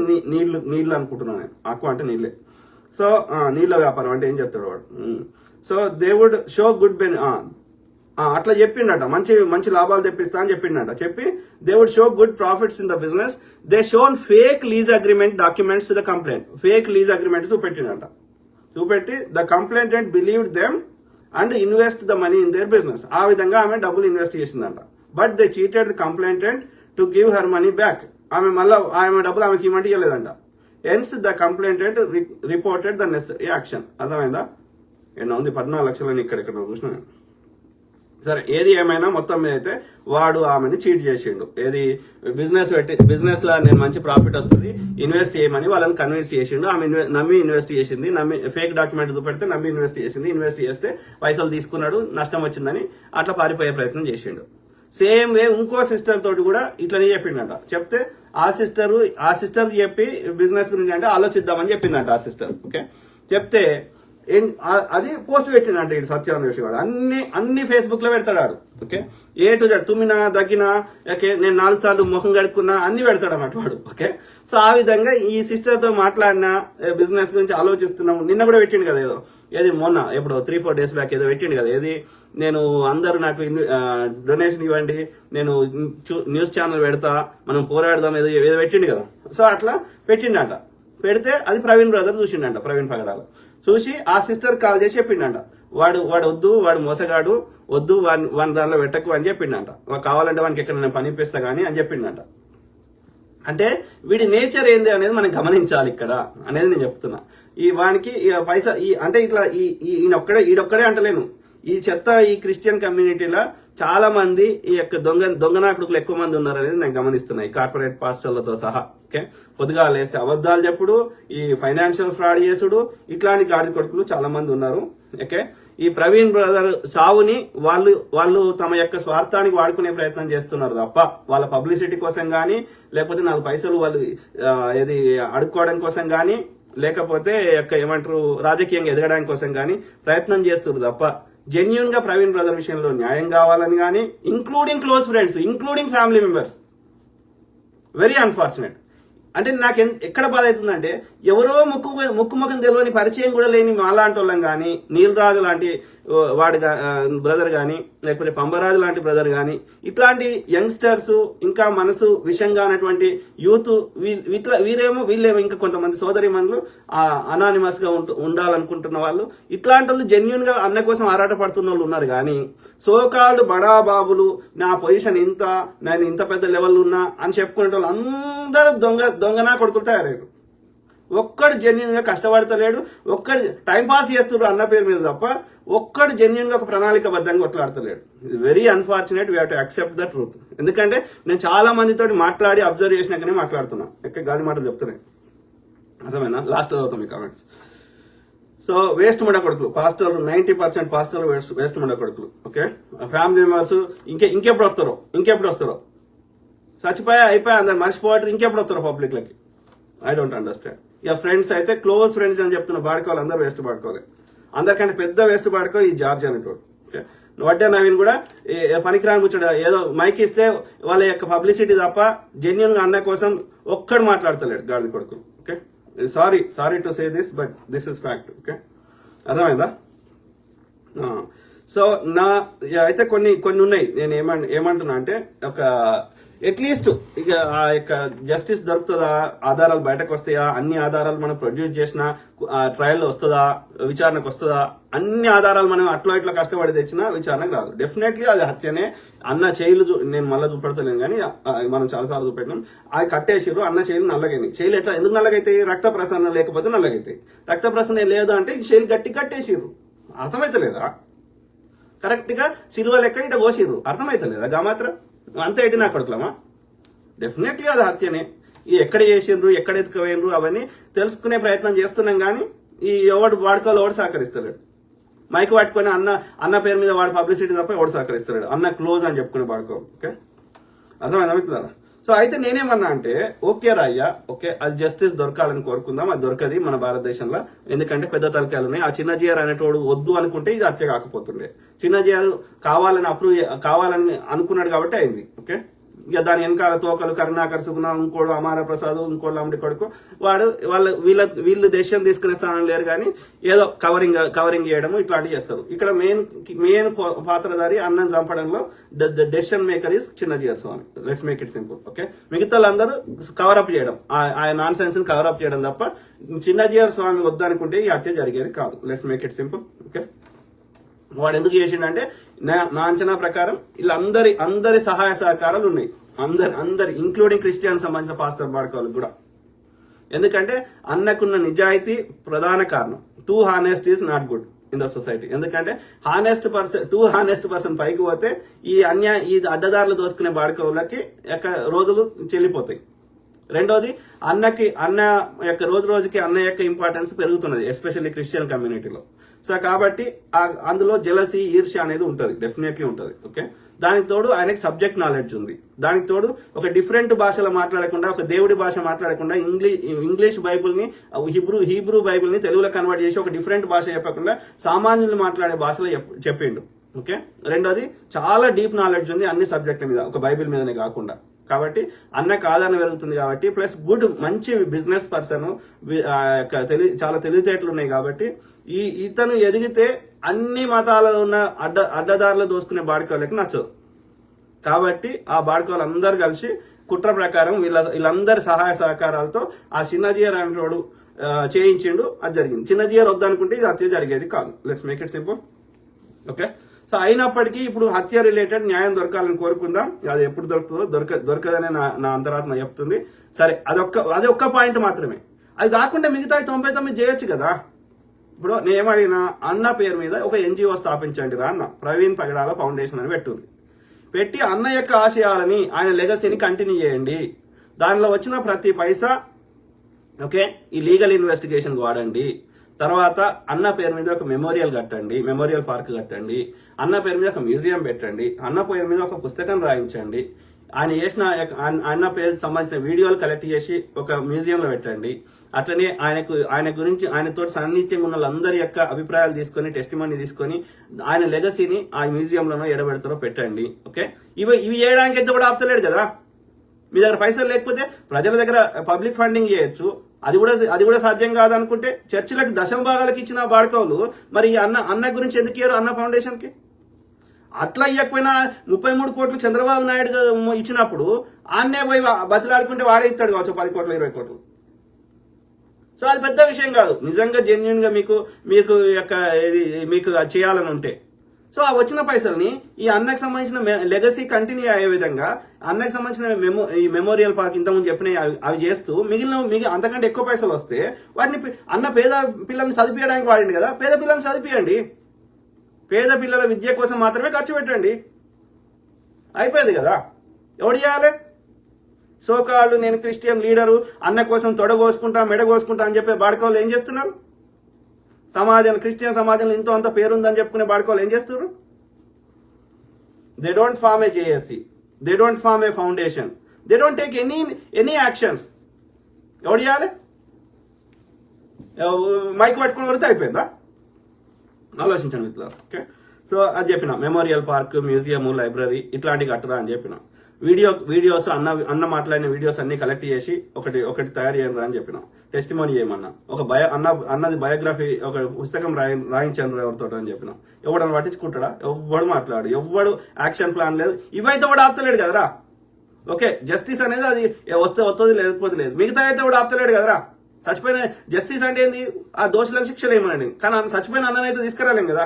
నీళ్లు అనుకుంటున్నాను నేను. ఆక్వా అంటే నీళ్ళే. సో నీళ్ళ వ్యాపారం అంటే ఏం చెప్తాడు వాడు. So they would show good అట్లా చెప్పిండట, మంచి లాభాలు తెప్పిస్తా అని చెప్పిండట. చెప్పి they would show good profits in the business. They shown fake lease agreement documents to the complaint. Fake lease agreement చూపెట్టి the complainant believed them and invest the money in their business. ఆ విధంగా ఆమె డబ్బులు ఇన్వెస్ట్ చేసిందంట. But they cheated the complainant to give her money back. ఆమె డబ్బులు ఆమెకి ఇవ్వమంటే ఇవ్వలేదంట. Hence the complainant reported the necessary action. అర్థమైందా? ఎన్నో ఉంది 14 లక్షలని ఇక్కడ చూసిన నేను. సరే, ఏది ఏమైనా మొత్తం మీద అయితే వాడు ఆమెని చీట్ చేసిండు. ఏది బిజినెస్ లా నేను మంచి ప్రాఫిట్ వస్తుంది ఇన్వెస్ట్ చేయమని వాళ్ళని కన్విన్స్ చేసిండు. ఆమె నమ్మి ఇన్వెస్ట్ చేసింది. ఫేక్ డాక్యుమెంట్ చూపెడితే నమ్మి ఇన్వెస్ట్ చేస్తే పైసలు తీసుకున్నాడు, నష్టం వచ్చిందని అట్లా పారిపోయే ప్రయత్నం చేసిండు. సేమ్ వే ఇంకో సిస్టర్ తోటి కూడా ఇట్లనే చెప్పిండంట. చెప్తే ఆ సిస్టర్ చెప్పి బిజినెస్ గురించి అంటే ఆలోచిద్దామని చెప్పిందంట ఆ సిస్టర్. ఓకే, చెప్తే అది పోస్ట్ పెట్టిండంట ఇటు సత్యాన్వేషి వాడు. అన్ని ఫేస్బుక్ లో పెడతాడు. ఓకే, ఏ టు జెడ్, తుమ్మినా దగ్గినా, ఓకే, నేను 4 సార్లు ముఖం కడుక్కున్నా అన్ని పెడతాడు అన్నట్టు వాడు. ఓకే, సో ఆ విధంగా ఈ సిస్టర్ తో మాట్లాడిన బిజినెస్ గురించి ఆలోచిస్తున్నాము. నిన్న కూడా పెట్టిండు కదా ఏది మొన్న ఎప్పుడు 3-4 డేస్ బ్యాక్ ఏదో పెట్టిండు కదా, ఏది నేను అందరూ నాకు డొనేషన్ ఇవ్వండి, నేను న్యూస్ ఛానల్ పెడతా, మనం పోరాడదాం, ఏదో పెట్టిండు కదా. సో అట్లా పెట్టిండంట. పెడితే అది ప్రవీణ్ బ్రదర్ చూసిండంట, ప్రవీణ్ పగడాల చూసి ఆ సిస్టర్ కాల్ చేసి చెప్పిండంట, వాడు వద్దు, వాడు మోసగాడు, వద్దు, వాని దానిలో పెట్టకు అని చెప్పిండంట. కావాలంటే వానికి ఎక్కడ నేను పని ఇప్పిస్తా గానీ అని చెప్పిండంట. అంటే వీడి నేచర్ ఏంది అనేది మనం గమనించాలి ఇక్కడ అనేది నేను చెప్తున్నా. వానికి పైసా అంటే ఇట్లా ఈడొక్కడే అంటలేను, ఈ క్రిస్టియన్ కమ్యూనిటీలో చాలా మంది ఈ యొక్క దొంగనాకుడుకులు ఎక్కువ మంది ఉన్నారు అనేది నేను గమనిస్తున్నా, ఈ కార్పొరేట్ పాస్టర్లతో సహా. ఓకే, పొద్దుగా లేస్తే అబద్ధాలు చెప్పుడు, ఈ ఫైనాన్షియల్ ఫ్రాడ్ చేసుడు, ఇట్లాంటి గాడి కొడుకులు చాలా మంది ఉన్నారు. ఓకే, ఈ ప్రవీణ్ బ్రదర్ సావుని వాళ్ళు తమ యొక్క స్వార్థానికి వాడుకునే ప్రయత్నం చేస్తున్నారు తప్ప వాళ్ళ పబ్లిసిటీ కోసం గానీ, లేకపోతే 4 పైసలు వాళ్ళు ఏది అడుక్కోవడం కోసం గానీ, లేకపోతే ఏమంటారు రాజకీయంగా ఎదగడానికి కోసం గానీ ప్రయత్నం చేస్తున్నారు తప్ప జెన్యున్ గా ప్రవీణ్ బ్రదర్ విషయంలో న్యాయం కావాలని గానీ, including close friends, including family members. Very unfortunate. అంటే నాకు ఎక్కడ బాధ అవుతుందంటే, ఎవరో ముఖం తెలియని పరిచయం కూడా లేని మాలాంటి వాళ్ళం కానీ, నీలరాజు లాంటి వాడు బ్రదర్ కానీ, లేకపోతే పంబరాజు లాంటి బ్రదర్ కానీ, ఇట్లాంటి యంగ్స్టర్స్, ఇంకా మనసు విషంగా అన్నటువంటి యూత్, వీళ్ళేమో ఇంకా కొంతమంది సోదరిమణులు అనానిమస్ గా ఉండాలనుకుంటున్న వాళ్ళు, ఇట్లాంటి వాళ్ళు జెన్యున్ గా అన్న కోసం ఆరాటపడుతున్న వాళ్ళు ఉన్నారు. కానీ సోకాల్డ్ బడాబాబులు, నా పొజిషన్ ఇంత, నేను ఇంత పెద్ద లెవెల్ ఉన్నా అని చెప్పుకునే వాళ్ళు అందరూ దొంగనా కొడుకులు తయారయ్యారు. ఒక్కడు జెన్యున్ గా కష్టపడతలేడు, ఒక్కడు టైంపాస్ చేస్తున్నారు అన్న పేరు మీద తప్ప ఒక్కడు జెన్యున్ గా ఒక ప్రణాళికబద్ధంగా కొట్లాడతలేడు. Very unfortunate. We have to accept the truth. ఎందుకంటే నేను చాలా మందితో మాట్లాడి అబ్జర్వ్ చేసినాకనే మాట్లాడుతున్నా, గాలి మాటలు చెప్తున్నాయి. అర్థమైనా? లాస్ట్ చదువుతాం ఈ కామెంట్స్. సో వేస్ట్ ముండ కొడుకులు, పాస్టర్లు 90% పాస్టర్లు వేస్ట్ ముండ కొడుకులు. ఓకే, ఫ్యామిలీ మెంబర్స్ ఇంకెప్పుడు వస్తారో అయిపోయా అందరు మర్చిపోవట్రు, ఇంకెప్పుడు వస్తారో పబ్లిక్ లకి. I don't understand. ఇక ఫ్రెండ్స్ అయితే క్లోజ్ ఫ్రెండ్స్ అని చెప్తున్న బాడుకోవాలి, అందరూ వేస్ట్ బాడుకోవాలి. అందరికంటే పెద్ద వేస్ట్ బాడుకో ఈ జార్జ్ అనేటోడు. ఓకే, వడ్డే నవీన్ కూడా పనికిరాని కూర్చోడు, ఏదో మైక్ ఇస్తే వాళ్ళ యొక్క పబ్లిసిటీ తప్ప జెన్యున్ గా అన్న కోసం ఒక్కడు మాట్లాడతలేడు గాడిద కొడుకు. Okay, sorry to say this, but this is fact. Okay, అర్థమైందా? సో అయితే కొన్ని ఉన్నాయి. నేను ఏమంటున్నా అంటే ఒక అట్లీస్ట్ ఇక ఆ యొక్క జస్టిస్ దొరుకుతుందా, ఆధారాలు బయటకు వస్తాయా, అన్ని ఆధారాలు మనం ప్రొడ్యూస్ చేసిన ట్రయల్ వస్తుందా, విచారణకు వస్తుందా, అన్ని ఆధారాలు మనం అట్లా ఇట్లా కష్టపడి తెచ్చినా విచారణకు రాదు. డెఫినెట్లీ అది హత్యనే. అన్న చేయిలు నేను మళ్ళీ చూపెడతలేను కానీ మనం చాలాసార్లు చూపెట్టినాం. అది కట్టేసారు, అన్న చేయిలు నల్లగైనాయి. చేయిలు ఎట్లా ఎందుకు నల్లగైతాయి? రక్త ప్రసరణ లేకపోతే నల్లగైతాయి. రక్త ప్రసరణ లేదు అంటే చేయిలు గట్టి కట్టేసిర్రు. అర్థమైతలేదా? కరెక్ట్ గా సిల్వ లెక్క ఇట కోసిర్రు. అర్థమైతలేదా? గా మాత్రం అంతా ఎట్టి నా కొడుకులమా? డెఫినెట్లీ అది హత్యనే. ఈ ఎక్కడ చేసిండ్రు, ఎక్కడ ఎత్తుకుపోయినరు అవన్నీ తెలుసుకునే ప్రయత్నం చేస్తున్నాం కానీ ఈ ఎవడు వాడుకోవాలి ఎవడు సహకరిస్తలేడు. మైక్ పట్టుకొని అన్న పేరు మీద వాడు పబ్లిసిటీ తప్ప ఎవడు సహకరిస్తలేడు. అన్న క్లోజ్ అని చెప్పుకుని వాడుకోవాలి. ఓకే, అర్థమైందా? సో అయితే నేనేమన్నా అంటే ఓకే రాయ్యా, ఓకే అది జస్టిస్ దొరకాలని కోరుకుందాం. అది దొరకది మన భారతదేశంలో, ఎందుకంటే పెద్ద తలకాయలు ఉన్నాయి. ఆ చిన్న జిఆర్ అనేటోడు వద్దు అనుకుంటే ఇది హత్య కాకపోతుండే. చిన్న జిఆర్ కావాలని అనుకున్నాడు కాబట్టి అయింది. ఓకే, ఇక దాని వెనకాల తోకలు కరుణాకర్ సుగుణ, ఇంకోడు అమార ప్రసాద్, ఇంకోడు అమ్మడి కొడుకు వాడు వీళ్ళు డెసిషన్ తీసుకునే స్థానం లేరు కానీ ఏదో కవరింగ్ చేయడము ఇట్లాంటివి చేస్తారు. ఇక్కడ మెయిన్ పాత్రధారి అన్నం చంపడంలో the decision maker is Chinnajeeyar Swami. Let's make it simple. Okay, మిగతా వాళ్ళందరూ కవరప్ చేయడం, ఆ నాన్ సెన్స్ ని కవరప్ చేయడం తప్ప చిన్నజీఆర్ స్వామి వద్దనుకుంటే ఈ హత్య జరిగేది కాదు. Let's make it simple. Okay, వాడు ఎందుకు చేసిండంటే నా అంచనా ప్రకారం వీళ్ళందరి సహాయ సహకారాలు ఉన్నాయి. అందరి ఇంక్లూడింగ్ క్రిస్టియన్ సంబంధించిన పాస్టర్ బాడుకోవాలి కూడా. ఎందుకంటే అన్నకున్న నిజాయితీ ప్రధాన కారణం. Two honest is not good in the society. ఎందుకంటే టూ హానెస్ట్ పర్సన్ పైకి పోతే ఈ అడ్డదారులు దోసుకునే బాడుకోలకి రోజులు చెల్లిపోతాయి. రెండోది అన్న యొక్క రోజుకి అన్న యొక్క ఇంపార్టెన్స్ పెరుగుతున్నది, ఎస్పెషల్లీ క్రిస్టియన్ కమ్యూనిటీలో. సో కాబట్టి అందులో జెలసీ, ఈర్ష్య అనేది ఉంటుంది, డెఫినెట్లీ ఉంటుంది. ఓకే, దానికి తోడు ఆయనకి సబ్జెక్ట్ నాలెడ్జ్ ఉంది. దానికి తోడు ఒక డిఫరెంట్ భాషలో మాట్లాడకుండా, ఒక దేవుడి భాష మాట్లాడకుండా ఇంగ్లీష్ బైబుల్ని హీబ్రూ బైబుల్ని తెలుగులో కన్వర్ట్ చేసి ఒక డిఫరెంట్ భాష చెప్పకుండా సామాన్యులు మాట్లాడే భాషలో చెప్పిండు. ఓకే, రెండోది చాలా డీప్ నాలెడ్జ్ ఉంది అన్ని సబ్జెక్టుల మీద, ఒక బైబిల్ మీదనే కాకుండా. కాబట్టి అన్నకు ఆదరణ పెరుగుతుంది కాబట్టి, ప్లస్ మంచి బిజినెస్ పర్సన్, చాలా తెలివితేటలు ఉన్నాయి కాబట్టి ఇతను ఎదిగితే అన్ని మతాలలో ఉన్న అడ్డదారులు దోసుకునే బాడుకోవాళ్ళకి నచ్చదు. కాబట్టి ఆ బాడుకోవాలి అందరు కలిసి కుట్ర ప్రకారం వీళ్ళందరి సహాయ సహకారాలతో ఆ చిన్నజీఆర్ అనేవాడు చేయించిండు. అది జరిగింది. చిన్నజీఆర్ వద్దనుకుంటే ఇది హత్య జరిగేది కాదు. Let's make it simple. Okay, so అయినప్పటికీ ఇప్పుడు హత్య రిలేటెడ్ న్యాయం దొరకాలని కోరుకుందాం. అది ఎప్పుడు దొరుకుతుందో దొరకదనే నా అంతరాత్మ చెప్తుంది. సరే, అది ఒక్క పాయింట్ మాత్రమే. అది కాకుండా మిగతా 99 చేయొచ్చు కదా. ఇప్పుడు నేనేమడిగినా అన్న పేరు మీద ఒక NGO స్థాపించండి రా అన్న. ప్రవీణ్ పగడాల ఫౌండేషన్ అని పెట్టి అన్న యొక్క ఆశయాలని, ఆయన లెగసీని కంటిన్యూ చేయండి. దానిలో వచ్చిన ప్రతి పైసా ఓకే ఈ లీగల్ ఇన్వెస్టిగేషన్ వాడండి. తర్వాత అన్న పేరు మీద ఒక మెమోరియల్ పార్క్ కట్టండి. అన్న పేరు మీద ఒక మ్యూజియం పెట్టండి. అన్న పేరు మీద ఒక పుస్తకం రాయించండి. ఆయన చేసిన అన్న పేరుకి సంబంధించిన వీడియోలు కలెక్ట్ చేసి ఒక మ్యూజియంలో పెట్టండి. అట్లనే ఆయన గురించి ఆయనతో సాన్నిధ్యంగా ఉన్న వాళ్ళందరి యొక్క అభిప్రాయాలు తీసుకొని, టెస్టిమనీ తీసుకొని ఆయన లెగసీని ఆ మ్యూజియంలోనో ఎడబెడతారో పెట్టండి. ఓకే, ఇవి చేయడానికి ఎంత కూడా ఆపుతలేడు కదా. మీ దగ్గర పైసలు లేకపోతే ప్రజల దగ్గర పబ్లిక్ ఫండింగ్ చేయొచ్చు. అది కూడా సాధ్యం కాదనుకుంటే చర్చిలకు దశమ భాగాలకు ఇచ్చిన బాడుకోలు మరి అన్న గురించి ఎందుకు ఇయ్యారు అన్న ఫౌండేషన్ కి? అట్లా ఇవ్వకపోయినా 33 కోట్లు చంద్రబాబు నాయుడు ఇచ్చినప్పుడు ఆన్నే పోయి బతిలాడుకుంటే వాడే ఇస్తాడు కావచ్చు 10 కోట్లు 20 కోట్లు. సో అది పెద్ద విషయం కాదు. నిజంగా జెన్యున్ గా మీకు చేయాలని ఉంటే సో ఆ వచ్చిన పైసల్ని ఈ అన్నకు సంబంధించిన లెగసీ కంటిన్యూ అయ్యే విధంగా అన్నకు సంబంధించిన ఈ మెమోరియల్ పార్క్ ఇంతకుముందు చెప్పిన అవి చేస్తూ అంతకంటే ఎక్కువ పైసలు వస్తే వాటిని అన్న పేద పిల్లల్ని చదివించడానికి వాడండి కదా. పేద పిల్లల్ని చదివించండి. పేద పిల్లల విద్య కోసం మాత్రమే ఖర్చు పెట్టండి. అయిపోయింది కదా. ఎవడు చేయాలి? సోకాళ్ళు నేను క్రిస్టియన్ లీడరు, అన్న కోసం తొడగోసుకుంటా మెడగోసుకుంటా అని చెప్పే బాడుకోవాలి ఏం చేస్తున్నారు? క్రిస్టియన్ సమాజంలో ఇంతో అంత పేరుందని చెప్పుకునే బాడుకోవాలి ఏం చేస్తారు? They don't form a JSC, they don't form a foundation, they don't take any actions. ఎవడు చేయాలి? మైక్ పట్టుకుని వరితే అయిపోయిందా? ఆలోచించండి మిత్రులారా. ఓకే, సో అది చెప్పిన మెమోరియల్ పార్క్, మ్యూజియం, లైబ్రరీ ఇట్లాంటివి కట్టరా అని చెప్పిన. వీడియోస్ అన్న మాట్లాడిన వీడియోస్ అన్ని కలెక్ట్ చేసి ఒకటి తయారు చేయరా అని చెప్పిన. టెస్టిమోనీ చేయమన్నా. అన్నది బయోగ్రఫీ ఒక పుస్తకం రాయించండి ఎవరితో అని చెప్పిన. ఎవడని పట్టించుకుంటాడా? ఎవడు మాట్లాడు, ఎవడు యాక్షన్ ప్లాన్ లేదు. ఇవైతే కూడా ఆపుతలేడు కదరా. ఓకే, జస్టిస్ అనేది అది వస్తుంది లేకపోతే లేదు. మిగతా అయితే కూడా ఆపుతలేడు కదరా. చచ్చిపోయిన జస్టిస్ అంటే ఏంది? ఆ దోషులకు శిక్షలు ఏమనండి. కానీ చచ్చిపోయిన అన్ననైతే తీసుకురాలేం కదా.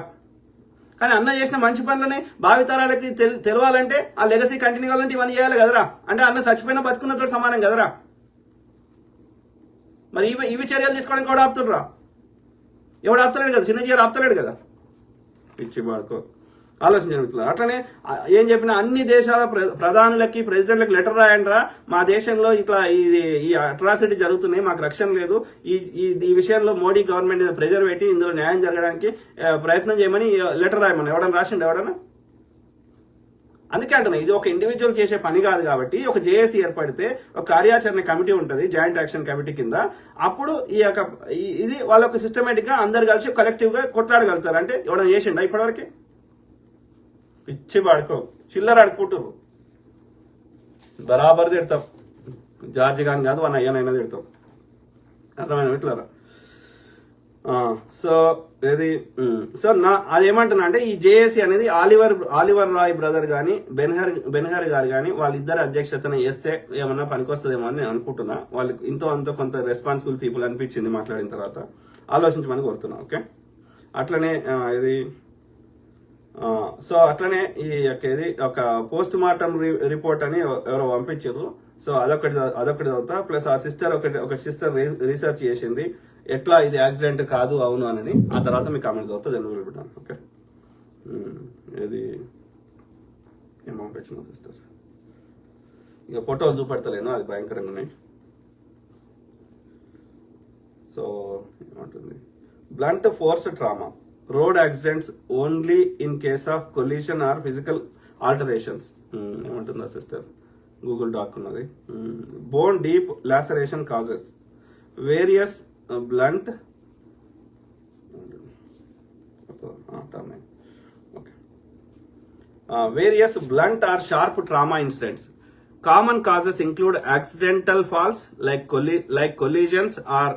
కానీ అన్న చేసిన మంచి పనులని భావితరాలకి తెలవాలంటే, ఆ లెగసీ కంటిన్యూ కావాలంటే ఇవన్నీ చేయాలి కదరా. అంటే అన్న చచ్చిపోయినా బతుకున్నతో సమానం కదరా. మరి ఇవి చర్యలు తీసుకోవడానికి ఎవడు ఆపుతుర్రా? ఎవడు ఆపుతలేడు కదా. చిన్నజీఆర్ ఆపుతలేడు కదా. పిచ్చి బాడుకో ఆలోచించారు. అట్లనే ఏం చెప్పినా అన్ని దేశాల ప్రధానులకి, ప్రెసిడెంట్లకి లెటర్ రాయండిరా, మా దేశంలో ఇట్లా ఈ అట్రాసిటీ జరుగుతున్నాయి, మాకు రక్షణ లేదు, ఈ విషయంలో మోడీ గవర్నమెంట్ ప్రెజర్ పెట్టి ఇందులో న్యాయం జరగడానికి ప్రయత్నం చేయమని లెటర్ రాయమని ఎవడన్నా రాసిండు? ఎవడన్నా? అందుకే అంటున్నా, ఇది ఒక ఇండివిజువల్ చేసే పని కాదు. కాబట్టి ఒక జేఏసీ ఏర్పడితే ఒక కార్యాచరణ కమిటీ ఉంటుంది, జాయింట్ యాక్షన్ కమిటీ కింద. అప్పుడు ఇది వాళ్ళొక సిస్టమేటిక్ గా అందరు కలిసి కలెక్టివ్ గా కొట్లాడగలుగుతారు. అంటే ఎవడన్నా చేసిండా ఇప్పటివరకు? పిచ్చి పడుకో, చిల్లర అడుక్కుంటారు. బరాబర్ తిడతాం. జార్జి గాని కాదు, వాళ్ళ అయ్యనైనా తిడతాం. అర్థమైనా ఇట్లారా. సో అదేమంటున్నా అంటే, ఈ జేఏసీ అనేది ఆలివర్ రాయ్ బ్రదర్ కానీ బెన్హర్ గారు కానీ వాళ్ళిద్దరు అధ్యక్షతన చేస్తే ఏమన్నా పనికొస్తుందేమో అని నేను అనుకుంటున్నా. వాళ్ళకి అంతో కొంత రెస్పాన్సిబుల్ పీపుల్ అనిపించింది మాట్లాడిన తర్వాత. ఆలోచించమని కోరుతున్నా. ఓకే, అట్లనే అట్లనే ఇది ఒక పోస్ట్ మార్టం రిపోర్ట్ అని ఎవరో పంపించారు. సో అదొకటి చదువుతా. ప్లస్ ఆ ఒక సిస్టర్ రీసెర్చ్ చేసింది ఎట్లా ఇది యాక్సిడెంట్ కాదు అవును అని. ఆ తర్వాత మీ కామెంట్ చదువుతా, దాన్ని వదిలిపెట్టాను. ఓకే, ఇది ఏం పంపించిన సిస్టర్, ఇక ఫోటోలు చూపెడతలేను, అది భయంకరంగా ఉన్నాయి. సో ఏమంటుంది, blunt force trauma, road accidents only in case of collision or physical altercations. ఏమంటుందా సిస్టర్? గూగుల్ డాక్ ఉన్నది. Bone deep laceration causes various blunt various blunt or sharp trauma incidents. Common causes include accidental falls like collisions or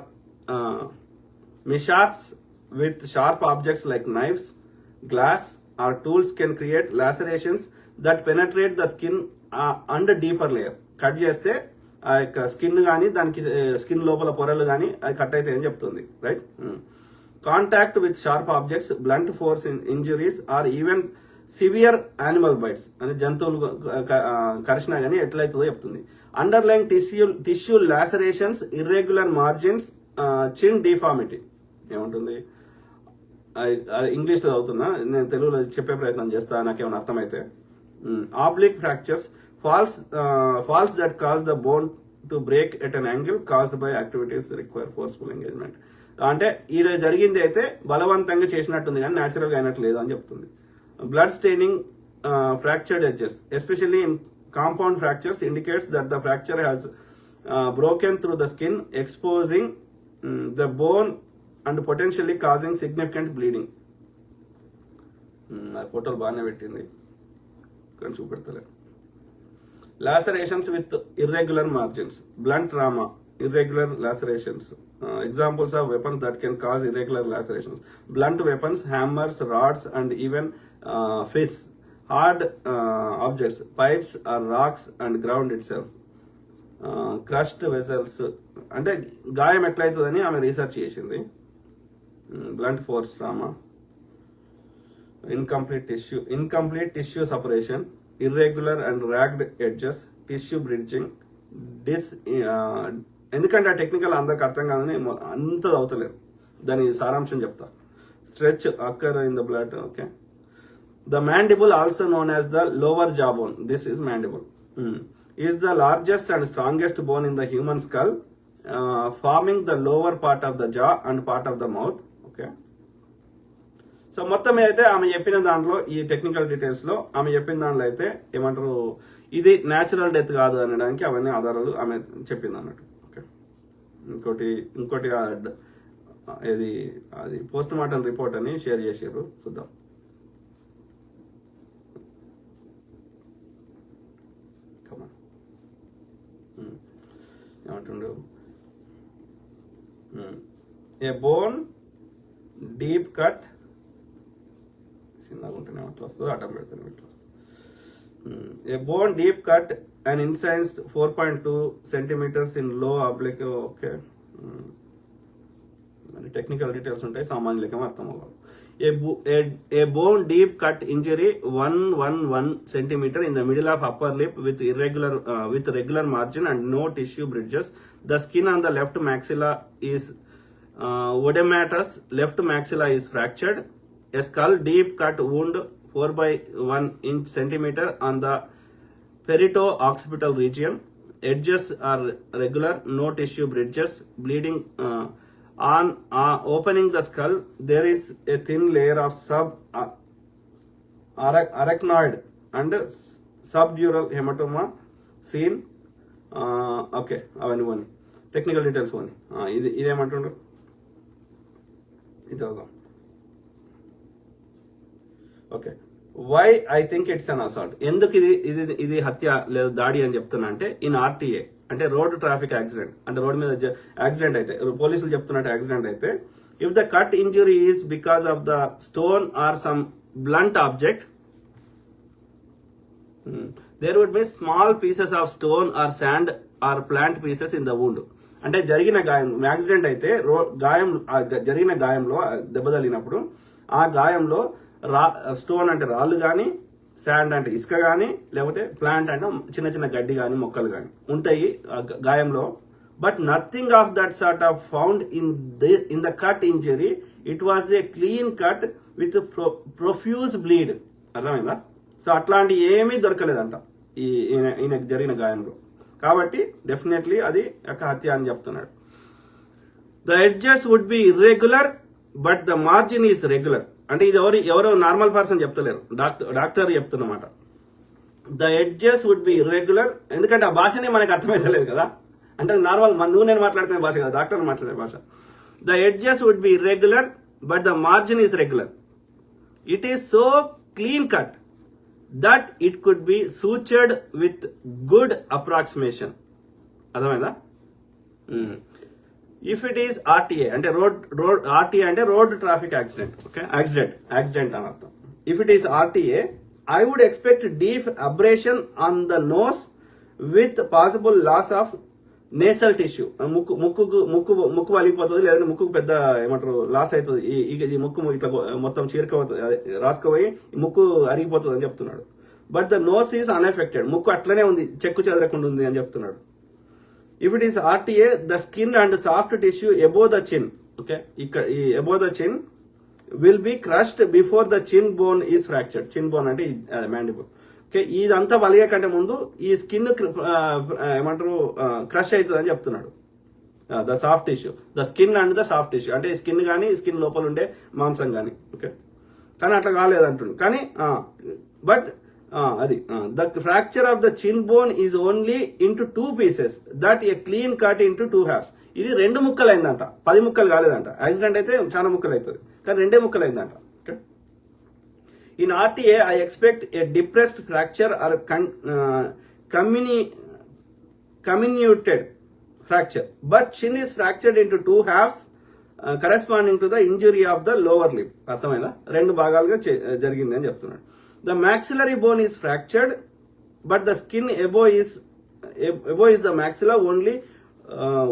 mishaps with sharp objects like knives, glass or tools can create lacerations that penetrate the skin and deeper layer. Cut చేస్తే ఆ యొక్క స్కిన్ కానీ దానికి స్కిన్ లోపల పొరలు కానీ అది కట్ అయితే అని చెప్తుంది. Right. Contact with sharp objects, blunt force injuries or even severe animal bites అని జంతువులు కరిచినా కానీ ఎట్లయితుందో చెప్తుంది. Underlying tissue lacerations, irregular margins, chin deformity. ఏముంటుంది? ఇంగ్లీష్లో చదువుతున్నా, నేను తెలుగులో చెప్పే ప్రయత్నం చేస్తా, నాకేమైనా అర్థమైతే. Oblique fractures, falls that cause the bone to break at an angle caused by activities require forceful engagement. అంటే ఈడ జరిగింది అయితే బలవంతంగా చేసినట్టుంది కానీ న్యాచురల్ గా అయినట్టు లేదు అని చెప్తుంది. Blood staining fractured edges especially in compound fractures indicates that the fracture has broken through the skin exposing the bone and potentially causing significant bleeding. ఫోటోలు బాగానే పెట్టింది కానీ చూపెడతలేదు. Lacerations with irregular margins, blunt trauma, irregular lacerations. Examples of weapons that can cause irregular lacerations: blunt weapons, hammers, rods, and even fists. Hard objects, pipes or rocks, and ground itself. Crushed vessels. అంటే గాయం ఎట్లయితుందని ఆమె రీసెర్చ్ చేసింది. Blunt force trauma. Incomplete tissue separation, irregular and ragged edges, tissue bridging, ఎందుకంటే ఆ టెక్నికల్ అందరికి అర్థం కాదని అంత అవుతలేదు, దాని సారాంశం చెప్తా. Stretch అక్కర్ in the blood. Okay. The mandible, also known as the lower jawbone, this is mandible, is the largest and strongest bone in the human skull, forming the lower part of the jaw and part of the mouth. Okay. So మొత్తం అయితే ఆమె చెప్పిన దాంట్లో, ఈ టెక్నికల్ డీటెయిల్స్ లో ఆమె చెప్పిన దాంట్లో అయితే ఏమంటారు, ఇది న్యాచురల్ డెత్ కాదు అనడానికి అవన్నీ ఆధారాలు ఆమె చెప్పింది అన్నట్టు. ఓకే. ఇంకోటి అది పోస్ట్ మార్టం రిపోర్ట్ అని షేర్ చేసారు, చూద్దాం. కమా ఏమంటుండు, ఏ బోన్ డీప్ కట్, చిన్నగా ఉంటేనే అట్లా వస్తుంది, అటం పెడుతుంది ఇట్లా వస్తుంది. A bone deep cut and incised 4.2 centimeters in low oblique. Okay, technical details ఉంటాయి, సామాన్యులకేమో అర్థం అవ్వాలి. A bone deep cut injury 111 centimeter in the middle of upper lip with regular margin and no tissue bridges. The skin on the left maxilla is oedematous. Left maxilla is fractured. A skull deep cut wound 4/1 centimeter on the perito-occipital region. Edges are regular, no tissue bridges. Bleeding on opening the skull, there is a thin layer of arachnoid and subdural hematoma seen. Okay, అవన్నీ టెక్నికల్ డీటెయిల్స్ పోనీ. ఇదేమంటుండ్రు, ఇది చదువుదాం. Okay, why I think it's an assault. ఎందుకు ఇది హత్య లేదా దాడి అని చెప్తున్నా అంటే, ఇన్ ఆర్టీఏ అంటే రోడ్ ట్రాఫిక్ యాక్సిడెంట్, అంటే రోడ్ మీద యాక్సిడెంట్ అయితే, పోలీసులు చెప్తున్నట్టు యాక్సిడెంట్ అయితే, if the cut injury is because of the stone or some blunt object, there would be small pieces of stone or sand or plant pieces in the wound. అంటే జరిగిన గాయం, యాక్సిడెంట్ అయితే జరిగిన గాయంలో దెబ్బ తగిలినప్పుడు ఆ గాయంలో స్టోన్ అంటే రాళ్ళు కానీ, శాండ్ అంటే ఇసుక కానీ, లేకపోతే ప్లాంట్ అంటే చిన్న చిన్న గడ్డి కానీ, మొక్కలు కానీ ఉంటాయి గాయంలో. But nothing of that sort of found in the cut injury. It was a clean cut with profuse bleed. అర్థమైందా? సో అట్లాంటి ఏమీ దొరకలేదంట ఈయనకు జరిగిన గాయంలో. కాబట్టి డెఫినెట్లీ అది ఒక హత్య అని చెప్తున్నాడు. The edges would be irregular but the margin is regular. అంటే ఇది ఎవరో నార్మల్ పర్సన్ చెప్తలేరు, డాక్టర్ చెప్తున్నమాట. The edges would be irregular, ఎందుకంటే ఆ భాషనే మనకు అర్థమైతలేదు కదా, అంటే నార్మల్ నువ్వు నేను మాట్లాడుకునే భాష కదా, డాక్టర్ మాట్లాడే భాష. The edges would be irregular but the margin is regular. It is so clean cut that it could be sutured with good approximation. అర్థమైందా? ఇఫ్ ఇట్ ఈస్ ఆర్టీఏ అంటే రోడ్ ఆర్టీఏ అంటే road traffic accident. Okay, accident అని అర్థం. If it is RTA, I would expect deep abrasion on the nose with possible loss of nasal tissue. ముక్కు వలిగిపోతుంది, లేదంటే ముక్కు పెద్ద ఏమంటారు లాస్ అవుతుంది. ఈ ముక్కు ఇట్లా మొత్తం రాసుకుపోయి ముక్కు అరిగిపోతుంది అని చెప్తున్నాడు. But the nose is unaffected, ముక్కు అట్లనే ఉంది, చెక్కు చెదరకుండా ఉంది అని చెప్తున్నాడు. If it is RTA, the skin and soft tissue above the chin, okay, above the chin will be crushed before the chin bone is fractured. Chin bone అంటే mandible. ఓకే, ఇదంతా వలిగే కంటే ముందు ఈ స్కిన్ ఏమంటారు క్రష్ అవుతుంది అని చెప్తున్నాడు. The soft tissue, the skin and the soft tissue అంటే స్కిన్ కానీ స్కిన్ లోపల ఉండే మాంసం కానీ. ఓకే, కానీ అట్లా కాలేదంటుండు. కానీ but the fracture of the chin bone is only into 2 pieces, that a clean cut into 2 halves. ఇది 2 ముక్కలు అయిందంట, 10 ముక్కలు కాలేదంట. యాక్సిడెంట్ అయితే చాలా ముక్కలు అవుతుంది, కానీ 2 ముక్కలు అయిందంట. Okay, in RTA I expect a depressed fracture or comminuted fracture, but chin is fractured into 2 halves corresponding to the injury of the lower lip. అర్థమైందా? 2 భాగాలుగా జరిగింది అని చెప్తున్నాడు. The maxillary bone is fractured, but the skin above is the maxilla only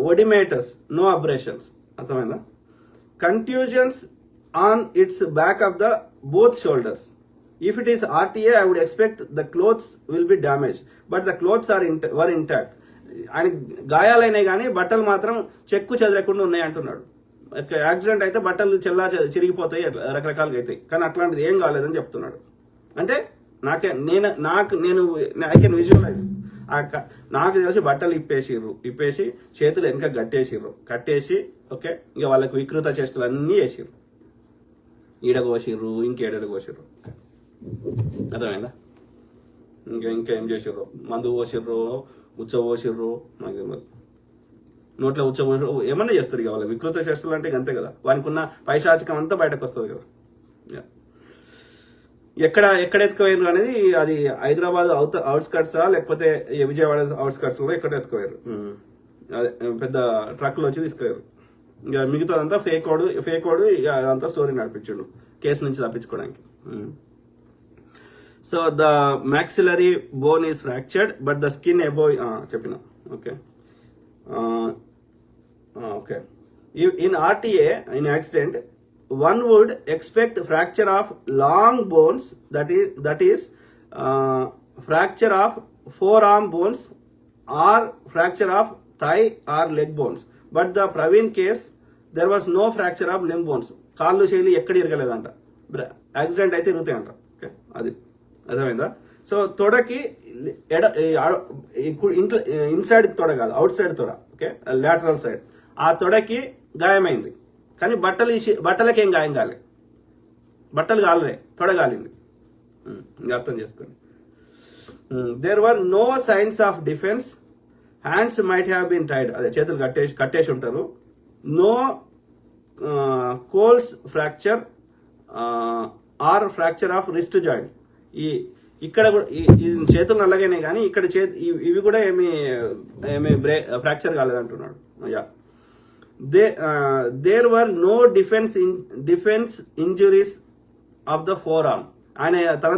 oedematous, no abrasions. అర్థమైందా? Contusions on its back of the both shoulders. If it is RTA, I would expect the clothes will be damaged, but the clothes were intact. ఆయన గాయాలైనాయి కానీ బట్టలు మాత్రం చెక్కు చెదరకుండా ఉన్నాయి అంటున్నాడు. యాక్సిడెంట్ అయితే బట్టలు చిరిగిపోతాయి, రకరకాలుగా అవుతాయి, కానీ అట్లాంటిది ఏం కాలేదని చెప్తున్నాడు. అంటే నేను ఐ కెన్ విజువలైజ్. నాకు తెలిసి బట్టలు ఇప్పేసి చేతులు వెనక కట్టేసి ఓకే, ఇక వాళ్ళకి వికృత చేష్టలు అన్నీ వేసిర్రు, ఈడకోసిర్రు, ఇంకేడకోసిర్రు. అర్థమైందా? ఇంకేం చేసిర్రు, మందు పోసిర్రు, ఉచ్చ పోసిర్రు, నాకు తెలియదు. నోట్లో ఉచ్చ పోసిర్రు, ఏమన్నా చేస్తారు ఇక వాళ్ళకి వికృత చేష్టలు అంటే అంతే కదా, వానికి ఉన్న పైశాచికం అంతా బయటకు వస్తుంది కదా. ఎక్కడ ఎత్తుకుపోయారు అనేది అది హైదరాబాద్ అవుట్స్కట్సా లేకపోతే విజయవాడ అవుట్స్కట్స్ కూడా ఎక్కడ ఎత్తుకుపోయారు. అదే పెద్ద ట్రక్లో వచ్చి తీసుకుపోయారు. ఇక మిగతాదంతా ఫేక్ వాడు ఇక అదంతా స్టోరీ నడిపించాడు కేసు నుంచి తప్పించుకోవడానికి. So the maxillary bone is fractured but the skin above చెప్పిన. Okay okay in RTA in accident one would expect fracture of long bones, that is fracture of forearm bones or fracture of thigh or leg bones, but the Praveen case there was no fracture of limb bones. కాళ్ళు శైలి ఎక్కడ ఇరగలేదంట, యాక్సిడెంట్ అయితే ఇరుగుతాయంట. ఓకే అది అర్థమైందా. సో తొడకి ఇన్సైడ్ తొడ కాదు, అవుట్ సైడ్ తొడ, ఓకే లాటరల్ సైడ్, ఆ తొడకి గాయమైంది. కానీ బట్టలకి ఏం గాయం కాలే, బట్టలు కాలే, తొడ కాలింది. అర్థం చేసుకోండి. There were no signs of defence, hands might have been tied, అదే చేతులు కట్టేసి ఉంటారు. No Colles fracture or fracture of wrist joint. ఇక్కడ కూడా చేతులు నల్లగానే కానీ ఇక్కడ ఇవి కూడా ఏమి ఫ్రాక్చర్ కాలేదంటున్నాడు. Yeah there were no defence injuries of the forearm. ఆయన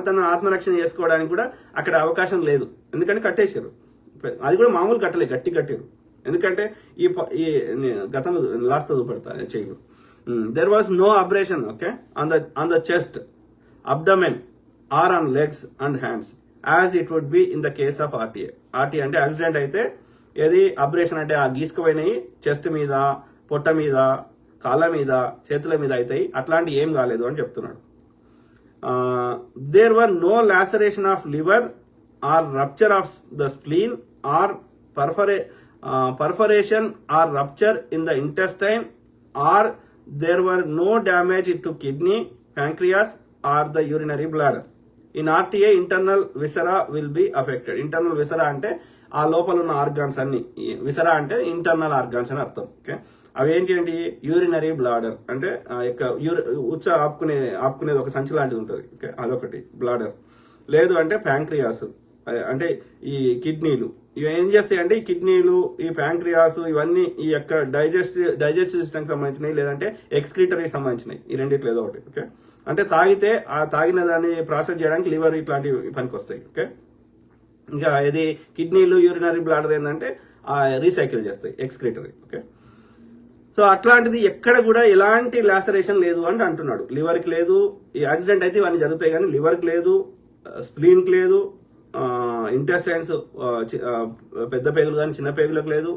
తన ఆత్మరక్షణ చేసుకోవడానికి కూడా అక్కడ అవకాశం లేదు, ఎందుకంటే కట్టేశారు. అది కూడా మామూలు కట్టలేదు, కట్టారు. ఎందుకంటే ఈ గతంలో లాస్ట్ చూపెడతా చేయరు. There was no abrasion okay on the chest, abdomen or on legs and hands as it would be in the case of RTA. RTA అంటే యాక్సిడెంట్ అయితే ఏది అబ్రేషన్ అంటే ఆ గీసుకుపోయినాయి చెస్ట్ మీద, పొట్ట మీద, కాళ్ళ మీద, చేతుల మీద అవుతాయి, అట్లాంటి ఏం కాలేదు అని చెప్తున్నాడు. There were no laceration of liver or rupture of the spleen or perforation or rupture in the intestine or there were no damage to kidney, pancreas or the urinary bladder. In RTA internal viscera will be affected. Internal viscera అంటే ఆ లోపల ఉన్న ఆర్గాన్స్ అన్ని, విసరా అంటే ఇంటర్నల్ ఆర్గాన్స్ అని అర్థం. ఓకే అవి ఏంటి? యూరినరీ బ్లాడర్ అంటే ఆ యొక్క ఉచ్చ ఆపుకునేది ఒక సంచి లాంటిది ఉంటుంది. ఓకే అదొకటి బ్లాడర్. లేదు అంటే ప్యాంక్రియాస్ అంటే ఈ కిడ్నీలు. ఇవి ఏం చేస్తాయి అంటే ఈ కిడ్నీలు, ఈ ప్యాంక్రియాస్ ఇవన్నీ ఈ యొక్క డైజెస్టివ్ సిస్టమ్కి సంబంధించినవి, లేదంటే ఎక్స్క్రీటరీకి సంబంధించినవి. ఈ రెండిట్లో ఏదో ఒకటి. ఓకే అంటే తాగితే ఆ తాగిన దాన్ని ప్రాసెస్ చేయడానికి లివర్ ఇట్లాంటివి పనికి వస్తాయి. ఓకే ఇంకా ఇది కిడ్నీలు, యూరినరీ బ్లాడర్ ఏంటంటే రీసైకిల్ చేస్తాయి, ఎక్స్క్రీటరీ. ఓకే సో అట్లాంటిది ఎక్కడ కూడా ఎలాంటి లాసరేషన్ లేదు అని అంటున్నాడు. లివర్కి లేదు, ఈ యాక్సిడెంట్ అయితే ఇవన్నీ జరుగుతాయి కానీ లివర్కి లేదు, స్ప్లీన్కి లేదు, ఇంటెస్టైన్స్ పెద్ద పేగులు కానీ చిన్న పేగులకు లేదు,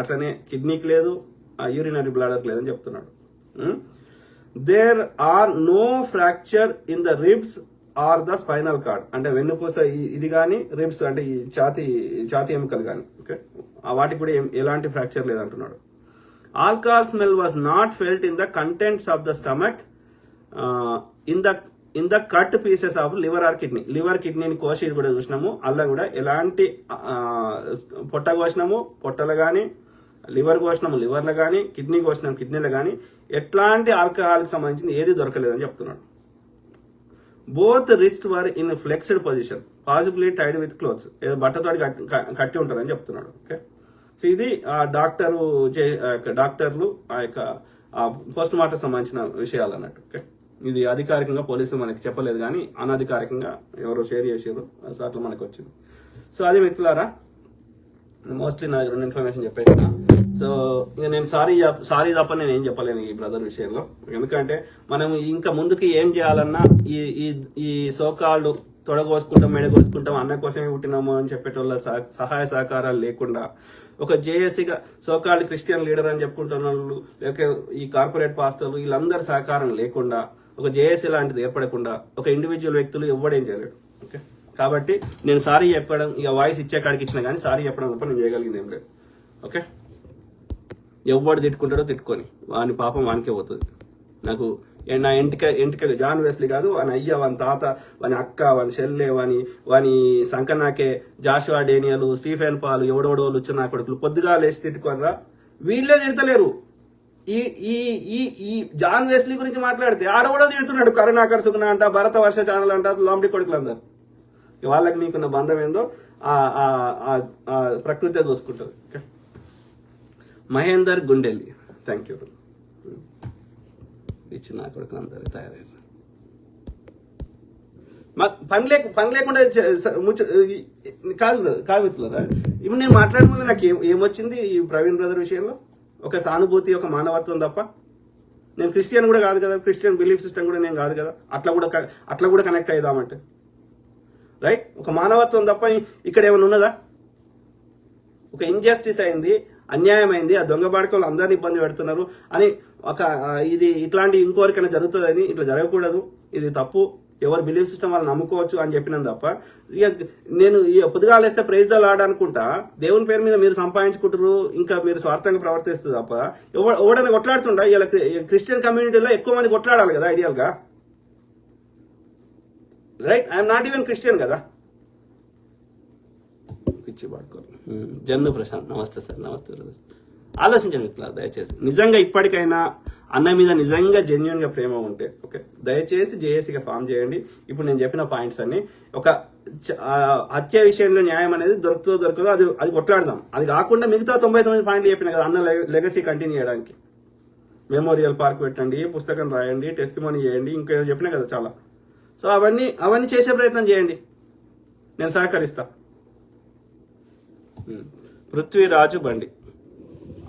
అట్లనే కిడ్నీకి లేదు, యూరినరీ బ్లాడర్కి లేదని చెప్తున్నాడు. There are no fracture in the ribs or the spinal cord అంటే వెన్నుపూస ఇది కానీ, రిబ్స్ అంటే ఈ ఛాతీ ఎముకలు కానీ. ఓకే వాటికి కూడా ఎలాంటి ఫ్రాక్చర్ లేదంటున్నాడు. Alcohol smell was not felt in the contents of the stomach in the cut pieces of liver or kidney. Liver కిడ్నీని కోసి కూడా చూసినాము, అలా కూడా ఎలాంటి పొట్ట కోసినాము, పొట్టలు కానీ, లివర్ కోసినాము లివర్లో కానీ, కిడ్నీ కోసినాము కిడ్నీలో కానీ ఎట్లాంటి ఆల్కహాల్కి సంబంధించింది ఏది దొరకలేదని చెప్తున్నాడు. Both wrist were in flexed position possibly tied with clothes, ఏదో బట్టతోటి కట్టి ఉంటారని చెప్తున్నాడు. ఓకే సో ఇది డాక్టర్లు ఆ యొక్క పోస్ట్ మార్టం సంబంధించిన విషయాలు అన్నట్టు. ఓకే ఇది అధికారికంగా పోలీసులు మనకి చెప్పలేదు కానీ అనధికారికంగా ఎవరో షేర్ చేసారు, సో అట్లా మనకు వచ్చింది. సో అది మిత్రులారా, మోస్ట్లీ నా దగ్గర ఇన్ఫర్మేషన్ చెప్పేసిన. సో ఇక నేను సారీ తప్ప నేను ఏం చెప్పలేను ఈ బ్రదర్ విషయంలో. ఎందుకంటే మనం ఇంకా ముందుకు ఏం చేయాలన్నా ఈ సోకాళ్ళు తొడగోసుకుంటాం, మెడగోసుకుంటాం, అన్న కోసమే పుట్టినాము అని చెప్పేటోళ్ళ సహాయ సహకారాలు లేకుండా, ఒక జేఏసీగా సోకాళ్ళు క్రిస్టియన్ లీడర్ అని చెప్పుకుంటున్న వాళ్ళు, లేక ఈ కార్పొరేట్ పాస్టర్లు వీళ్ళందరి సహకారం లేకుండా, ఒక జేఏసీ లాంటిది ఏర్పడకుండా, ఒక ఇండివిజువల్ వ్యక్తులు ఎవడేం చేయలేడు. ఓకే కాబట్టి నేను సారీ చెప్పడం, ఇక వాయిస్ ఇచ్చే కాడికి ఇచ్చిన కానీ సారీ చెప్పడం తప్ప నేను చేయగలిగింది ఏం లేదు. ఓకే ఎవడు తిట్టుకుంటాడో తిట్టుకొని వాని పాపం వానికే పోతుంది. నాకు నా ఇంటికి జాన్ వెస్లీ కాదు, వాని అయ్య, వాని తాత, వాని అక్క, వాని చెల్లె, వాని సంకనాకే, జాషువా డేనియల్, స్టీఫెన్ పాల్, ఎవడోడోళ్ళు వచ్చిన నా కొడుకులు పొద్దుగా లేచి తిట్టుకోనరా, వీళ్ళే తిడతలేరు. ఈ ఈ ఈ ఈ జాన్ వెస్లీ గురించి మాట్లాడితే ఆడవడో తిడుతున్నాడు, కరుణాకర్ సుగుణ అంట, భరత వర్ష ఛానల్ అంట, లాంబడి కొడుకులందరూ. వాళ్ళకి మీకున్న బంధం ఏందో ఆ ప్రకృతి చూసుకుంటుంది. Okay, Mahender Gundelli, thank you. ఇచ్చిన కొడుకులందరూ తయారయ్యారు. పని లేకుండా కాదు మిత్రులారా. ఇప్పుడు నేను మాట్లాడడం వల్ల నాకు ఏమొచ్చింది ఈ ప్రవీణ్ బ్రదర్ విషయంలో? ఒక సానుభూతి, ఒక మానవత్వం తప్ప. నేను క్రిస్టియన్ కూడా కాదు కదా, క్రిస్టియన్ బిలీఫ్ సిస్టమ్ కూడా నేను కాదు కదా, అట్లా కూడా కనెక్ట్ అవుదామంటే రైట్. ఒక మానవత్వం తప్ప ఇక్కడ ఏమైనా ఉన్నదా? ఒక ఇంజస్టిస్ అయింది, అన్యాయం అయింది, ఆ దొంగ బాడకలు అందరినీ ఇబ్బంది పెడుతున్నారు అని ఇది ఇట్లాంటి ఇంకోరికైనా జరుగుతుందని, ఇట్లా జరగకూడదు, ఇది తప్పు, ఎవరు బిలీఫ్ సిస్టమ్ వాళ్ళు నమ్ముకోవచ్చు అని చెప్పినాను తప్ప, ఇక నేను పొద్దుగాలు వేస్తే ప్రైజ్ ద లార్డ్ అనుకుంటా దేవుని పేరు మీద మీరు సంపాదించుకుంటారు, ఇంకా మీరు స్వార్థంగా ప్రవర్తిస్తుంది తప్ప ఎవడైనా కొట్లాడుతుండ. ఇలా క్రిస్టియన్ కమ్యూనిటీలో ఎక్కువ మంది కొట్లాడాలి కదా ఐడియల్గా, right. I'm not even Christian కదా. పిచ్చి పడుకోరు. జన్ను ప్రశాంత్, నమస్తే సార్. నమస్తే బ్రదర్. ఆలోచించండి మిత్రులారా, దయచేసి నిజంగా ఇప్పటికైనా అన్న మీద నిజంగా జెన్యున్ గా ప్రేమ ఉంటే ఓకే, దయచేసి జేఏసీగా ఫామ్ చేయండి. ఇప్పుడు నేను చెప్పిన పాయింట్స్ అన్ని, ఒక హత్య విషయంలో న్యాయం అనేది దొరకదో అది కొట్లాడదాం. అది కాకుండా మిగతా 99 పాయింట్లు చెప్పిన కదా అన్న లెగసీ కంటిన్యూ చేయడానికి. మెమోరియల్ పార్క్ పెట్టండి, పుస్తకం రాయండి, టెస్టిమోనీ చేయండి, ఇంకా చెప్పినా కదా చాలా. సో అవన్నీ చేసే ప్రయత్నం చేయండి, నేను సహకరిస్తా. పృథ్వీరాజు బండి,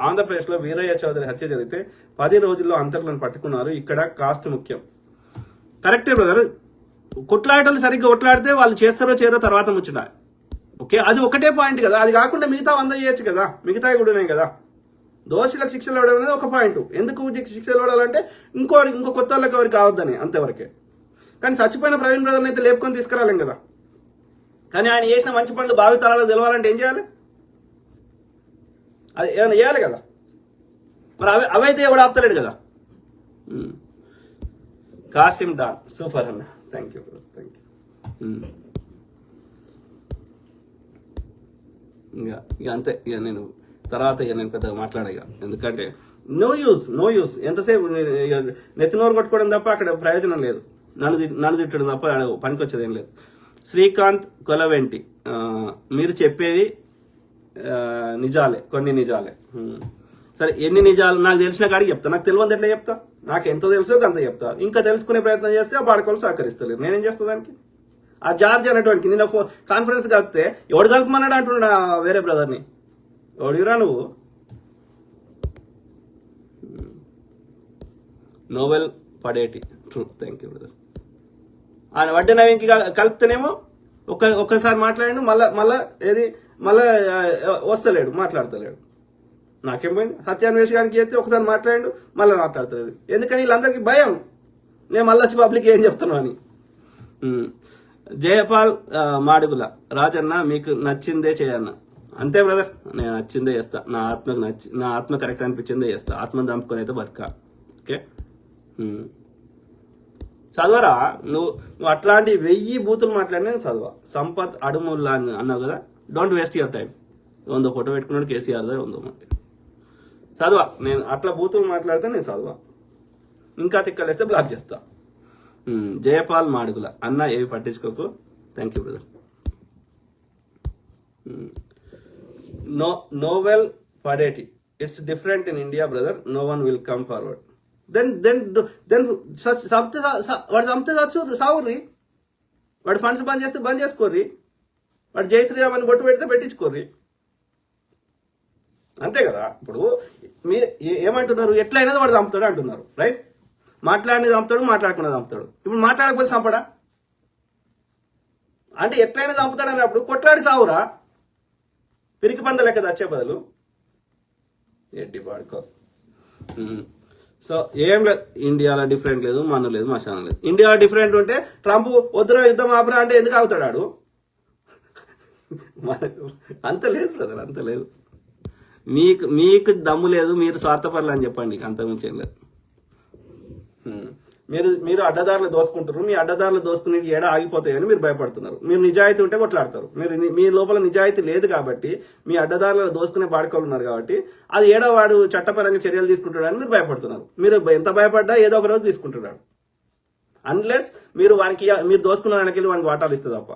ఆంధ్రప్రదేశ్లో వీరయ్య చౌదరి హత్య జరిగితే 10 రోజుల్లో అంతకులను పట్టుకున్నారు, ఇక్కడ కాస్ట్ ముఖ్యం. కరెక్టే బ్రదర్, కొట్లాడటం సరిగ్గా కొట్లాడితే వాళ్ళు చేస్తారో చేయరో తర్వాత ముచ్చట. ఓకే, అది ఒకటే పాయింట్ కదా. అది కాకుండా మిగతా 100 చేయొచ్చు కదా, మిగతా కూడా ఉన్నాయి కదా. దోషులకు శిక్షలు ఇవ్వడం అనేది ఒక పాయింట్. ఎందుకు శిక్షలు ఇవ్వాలంటే ఇంకో కొత్త వాళ్ళకి ఎవరికి కావద్దని, అంతవరకే. కానీ చచ్చిపోయిన ప్రవీణ్ బ్రదర్ని అయితే లేపుకొని తీసుకురాలేం కదా. కానీ ఆయన చేసిన మంచి పనులు భావితరాలు తెలవాలంటే ఏం చేయాలి? అది ఏమైనా చేయాలి కదా. మరి అవైతే ఎవడు ఆపుతలేడు కదా. కాసిం డాన్, సూపర్ అన్న, thank you brother, thank you. ఇక అంతే, ఇక నేను తర్వాత నేను పెద్దగా మాట్లాడేగా, ఎందుకంటే నో యూస్. ఎంతసేపు నెత్తినోరు కొట్టుకోవడం తప్ప అక్కడ ప్రయోజనం లేదు. నన్ను తిట్టడం తప్ప పనికి వచ్చేది ఏం లేదు. శ్రీకాంత్ కొలవెంటి, మీరు చెప్పేది నిజాలే, కొన్ని నిజాలే. సరే, ఎన్ని నిజాలు నాకు తెలిసిన కాడికి చెప్తా, నాకు తెలియదు ఎట్లా చెప్తా, నాకు ఎంత తెలుసో అంత చెప్తా. ఇంకా తెలుసుకునే ప్రయత్నం చేస్తే ఆ బాడకోళ్ళు సహకరిస్తలేరు, నేనేం చేస్తా దానికి? ఆ జార్జ్ అనేటువంటి నిన్న కాన్ఫరెన్స్ కలిపితే ఎవడు కలుపుమన్నాడు అంటున్నా వేరే బ్రదర్ని. ఎవడిరా నువ్వు? Noel Padeti, true, thank you brother. ఆయన వడ్డీ నవీన్కి కలిపితేనేమో ఒక్కసారి మాట్లాడాడు, మళ్ళా వస్తలేడు, మాట్లాడతలేడు. నాకేం పోయింది? సత్యాన్వేష్ గారికి చేస్తే ఒకసారి మాట్లాడాడు, మళ్ళీ మాట్లాడతలేడు. ఎందుకని? వీళ్ళందరికీ భయం, నేను మళ్ళీ వచ్చి పబ్లిక్ ఏం చెప్తాను అని. జయపాల్ మాడుగుల, రాజన్న మీకు నచ్చిందే చేయన్న. అంతే బ్రదర్, నేను నచ్చిందే చేస్తా, నా ఆత్మ కరెక్ట్ అనిపించిందే చేస్తా, ఆత్మను చంపుకొని అయితే బతుక. ఓకే, చదవరా నువ్వు అట్లాంటి 1000 బూతులు మాట్లాడినా చదవ. సంపత్ అడుముల్లా అన్నావు కదా, don't waste your time. 100 photo పెట్టుకున్నాడు కేసీఆర్ దా 100 మంది చదవ. నేను అట్లా బూతులు మాట్లాడితే నేను చదవ, ఇంకా తిక్కలేస్తే బ్లాక్ చేస్తా. జయపాల్ మాడుగుల, అన్న ఏవి పట్టించుకోకు, thank you brother. Noel Padeti, it's different in India brother, no one will come forward. వాడు చంపితే సావుర్రి, వాడు ఫండ్స్ బంద్ చేస్తే బంద్ చేసుకోర్రి, వాడు జై శ్రీరామ్ అని బొట్టు పెడితే పెట్టించుకోర్రి, అంతే కదా. ఇప్పుడు మీరు ఏమంటున్నారు? ఎట్లయినా వాడు చంపుతాడు అంటున్నారు, రైట్? మాట్లాడినది చంపుతాడు, మాట్లాడుకున్నది చంపుతాడు. ఇప్పుడు మాట్లాడకపోతే చంపడా అంటే? ఎట్లయినా చంపుతాడు అన్నప్పుడు కొట్లాడి సావురా, పిరికి పంద లెక్క తెచ్చే బదులు. ఎడ్డి పాడుకో. సో ఏం లేదు, ఇండియాలో డిఫరెంట్ లేదు, మన లేదు, మశానం లేదు. ఇండియాలో డిఫరెంట్ ఉంటే ట్రంప్ వద్దురా యుద్ధం ఆపరా అంటే ఎందుకు ఆగుతాడు? అంత లేదు బ్రదర్, అంత లేదు. మీకు దమ్ము లేదు, మీరు స్వార్థపరులు అని చెప్పండి, అంతకుమించి ఏం లేదు. మీరు అడ్డదారులు దోసుకుంటారు. మీ అడ్డదారులు దోసుకునే ఏడా ఆగిపోతాయని మీరు భయపడుతున్నారు. మీరు నిజాయితీ ఉంటే కొట్లాడతారు. మీ లోపల నిజాయితీ లేదు కాబట్టి, మీ అడ్డదారులు దోసుకునే బాడుకోలు ఉన్నారు కాబట్టి, అది ఏడా వాడు చట్టపరంగా చర్యలు తీసుకుంటాడని మీరు భయపడుతున్నారు. మీరు ఎంత భయపడ్డా ఏదో ఒక రోజు తీసుకుంటున్నాడు. అన్లెస్ మీరు మీరు దోసుకున్న దానికి వానికి వాటాలు ఇస్తుంది తప్ప.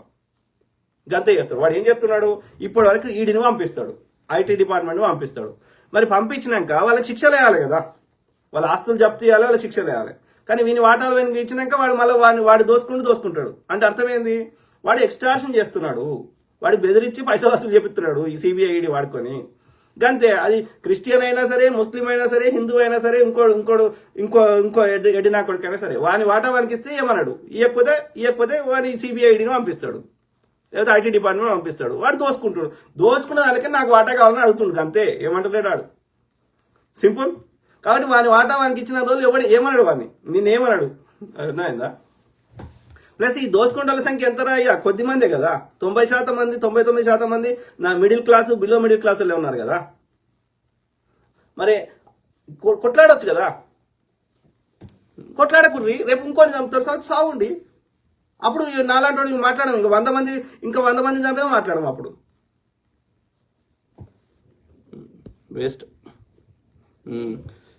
గంతే చేస్తాడు. వాడు ఏం చెప్తున్నాడు, ఇప్పటి వరకు ఈడిని పంపిస్తాడు, ఐటీ డిపార్ట్మెంట్ పంపిస్తాడు. మరి పంపించినాక వాళ్ళకి శిక్షలు వేయాలి కదా, వాళ్ళ ఆస్తులు జప్తు చేయాలి, వాళ్ళకి శిక్షలు వేయాలి. కానీ వీని వాటాలు వీనికి ఇచ్చినాక వాడు మళ్ళీ వాడు దోసుకుంటాడు. అంటే అర్థమైంది, వాడు ఎక్స్ట్రాక్షన్ చేస్తున్నాడు, వాడు బెదిరించి పైసలు వసూలు చేపిస్తున్నాడు ఈ సిబిఐ ఈడీ వాడుకొని. గంతే. అది క్రిస్టియన్ అయినా సరే, ముస్లిం అయినా సరే, హిందూ అయినా సరే, ఇంకో ఎడినా కొడుకైనా సరే, వాని వాటా వానికి ఇస్తే ఏమన్నాడు, ఇవ్వకపోతే వాని సిబిఐ ఈడీని పంపిస్తాడు, లేదా ఐటీ డిపార్ట్మెంట్ పంపిస్తాడు. వాడు దోసుకున్న దానికి నాకు వాటా కావాలని అడుగుతుండు. అంతే. ఏమంటలేడు వాడు. సింపుల్. కాబట్టి వాని వాటా వానికి ఇచ్చిన రోజులు ఎవడు ఏమన్నాడు, వాడిని నిన్నేమన్నాడు, అర్థమైందా? ప్లస్ ఈ దోసుకుంటాల సంఖ్య ఎంత అయ్యా, కొద్ది మందే కదా. 90% మంది, 99% మంది నా మిడిల్ క్లాసు, బిలో మిడిల్ క్లాసులో ఉన్నారు కదా. మరి కొట్లాడొచ్చు కదా, కొట్లాడకుర్రి. రేపు ఇంకోటి చంపుతారు, సాగుండి. అప్పుడు నాలాంటి వాడు మాట్లాడము. ఇంకా 100 మంది చంపినా మాట్లాడము. అప్పుడు వేస్ట్.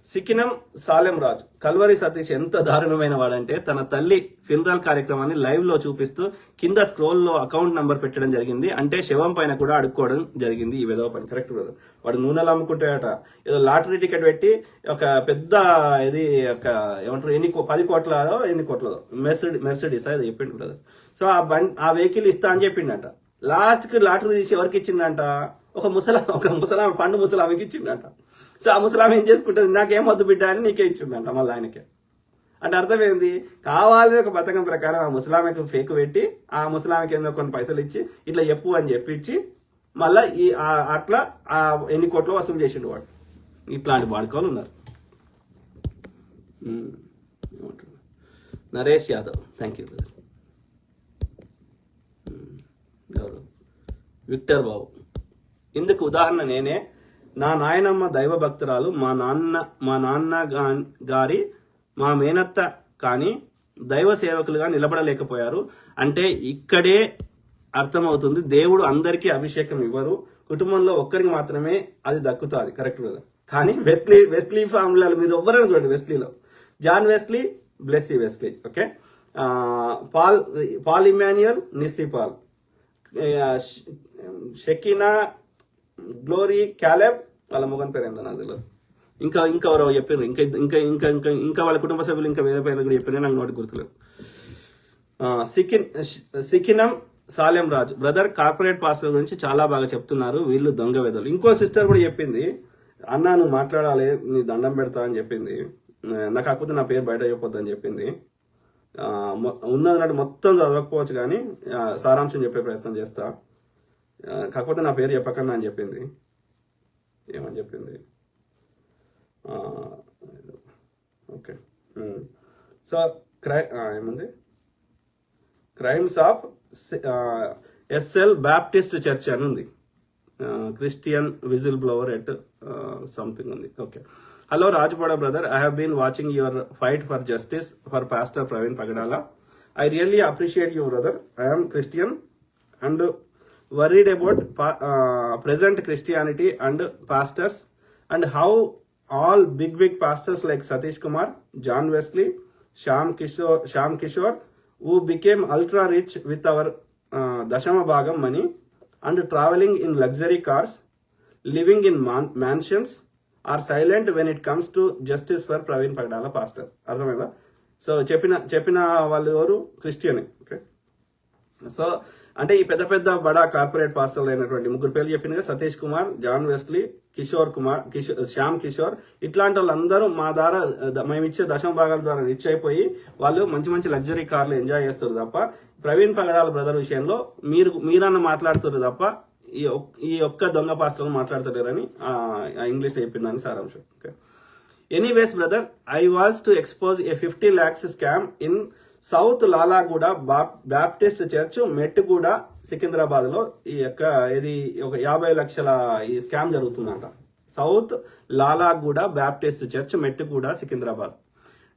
సికినం సాలెం రాజు. కల్వరి సతీష్ ఎంత దారుణమైన వాడంటే, తన తల్లి ఫినరల్ కార్యక్రమాన్ని లైవ్ లో చూపిస్తూ కింద స్క్రోల్ లో అకౌంట్ నంబర్ పెట్టడం జరిగింది. అంటే శవం పైన కూడా అడుక్కోవడం జరిగింది. ఈ విధవ పని కరెక్ట్ కదా. వాడు నూనెలు అమ్ముకుంటాడట, ఏదో లాటరీ టికెట్ పెట్టి ఒక పెద్ద ఇది ఒక ఏమంటారు 10 కోట్లలో ఎన్ని కోట్లదో మెర్సిడీస్ అది చెప్పిండు బ్రదర్. సో ఆ వెహికల్ ఇస్తా అని చెప్పిండట. లాస్ట్ కి లాటరీ తీసి ఎవరికి ఇచ్చిందంట, ఒక ముసలామె పండు ముసలామెకి ఇచ్చిందంట. సో ఆ ముసలామె ఏం చేసుకుంటుంది, నాకేం వద్దు బిడ్డ అని నీకే ఇచ్చిందంట మళ్ళీ ఆయనకే. అంటే అర్థమైంది, కావాలని ఒక పథకం ప్రకారం ఆ ముసలామెకు ఫేక్ పెట్టి, ఆ ముసలామెకి ఏదో కొన్ని పైసలు ఇచ్చి ఇట్లా చెప్పు అని చెప్పించి మళ్ళీ అట్లా ఎన్ని కోట్లు వసూలు చేసిండు వాడు. ఇట్లాంటి వాడుకోవాలి ఉన్నారు. Naresh Yadav, thank you brother. Victor Babu. ఇందుకు ఉదాహరణ నేనే. నా నాయనమ్మ దైవ భక్తురాలు, మా నాన్న గారి మా మేనత్త కానీ దైవ సేవకులుగా నిలబడలేకపోయారు. అంటే ఇక్కడే అర్థమవుతుంది, దేవుడు అందరికీ అభిషేకం ఇవ్వరు, కుటుంబంలో ఒక్కరికి మాత్రమే అది దక్కుతుంది. కరెక్ట్ కదా. కానీ వెస్లీ ఫ్యామిలీలో మీరు ఎవరైనా చూడండి, వెస్లీలో John Wesley, Blessy Wesley, okay, Paul Emmanuel, Nissi Paul, Shekinah, Glory, Caleb, వాళ్ళ మొగన్ పేరు ఏందో నాకు తెలియదు. ఇంకా ఎవరో చెప్పారు, ఇంకా వాళ్ళ కుటుంబ సభ్యులు ఇంకా వేరే పేర్లు కూడా చెప్పారు, నాకు నోటి గుర్తులేదు. సికినం సాలెం రాజు. బ్రదర్, కార్పొరేట్ పాస్టర్ గురించి చాలా బాగా చెప్తున్నారు, వీళ్ళు దొంగ వెదలు. ఇంకో సిస్టర్ కూడా చెప్పింది, అన్నా నువ్వు మాట్లాడాలి, నీ దండం పెడతా అని చెప్పింది. నాకు కాకపోతే నా పేరు బయట చెప్పొద్దు అని చెప్పింది. ఉన్నదన్నట్టు మొత్తం చదవకపోవచ్చు కానీ సారాంశం చెప్పే ప్రయత్నం చేస్తా. కాకపోతే నా పేరు చెప్పకన్నా అని చెప్పింది. ఏమని చెప్పింది, ఓకే. సో ఏముంది, crimes of SL Baptist church అని ఉంది. Christian whistle blower at something ఉంది. Okay. Hello Rajupada brother, I have been watching your fight for justice for pastor Praveen Pagadala. I really appreciate you brother. I am Christian and worried about present Christianity and pastors, and how all big pastors like Satish Kumar, John Wesley, Sham Kishore, who became ultra rich with our Dashama Bhagam money and traveling in luxury cars, living in mansions, are silent when it comes to justice for Praveen Pagdala pastor. అర్థమైందా? సో చెప్పిన వాళ్ళు ఎవరు, క్రిస్టియనే. ఓకే. సో అంటే ఈ పెద్ద బడా కార్పొరేట్ పాస్టర్లు అయినటువంటి 3 పేర్లు చెప్పింది కదా, సతీష్ కుమార్, జాన్ వెస్లీ, శ్యామ్ కిషోర్, ఇట్లాంటి వాళ్ళందరూ మా ద్వారా మేము ఇచ్చే దశమ భాగాల ద్వారా రిచ్ అయిపోయి వాళ్ళు మంచి లగ్జరీ కార్లు ఎంజాయ్ చేస్తారు తప్ప, ప్రవీణ్ పగడాల బ్రదర్ విషయంలో మీరన్న మాట్లాడుతారు తప్ప ఈ ఒక్క దొంగ పాస్టర్లు మాట్లాడతలేరని ఇంగ్లీష్లో చెప్పిందని సారాంశం. Okay. Anyways brother, I was to expose A 50 lakhs scam in south Lalaguda Baptist church, Mettuguda, Secunderabad లో ఇది ఒక 50 లక్షల ఈ స్కామ్ జరుగుతుందంట. South Lalaguda Baptist church, Mettuguda, Secunderabad.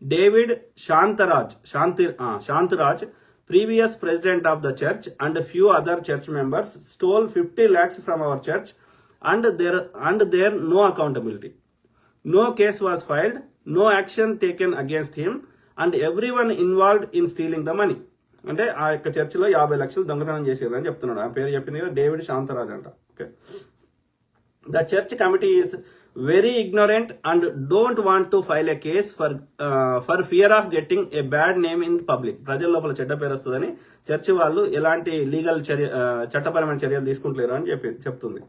David Shantaraj, previous president of the church, and a few other church members stole 50 lakhs from our church, and there no accountability. No case was filed, no action taken against him, and everyone involved in stealing the money. అంటే ఆ యొక్క చర్చిలో 50 లక్షలు దొంగతనం చేశారు అని చెప్తున్నాడు. ఆ పేరు చెప్పింది కదా, డేవిడ్ శాంతరాజ్ అంట. Okay, the church committee is very ignorant and don't want to file a case for fear of getting a bad name in public. ప్రజల లోపల చెడ్డ పేరు వస్తుందని చర్చి వాళ్ళు ఎలాంటి లీగల్ చట్టపరమైన చర్యలు తీసుకుంటలేరు అని చెప్తుంది.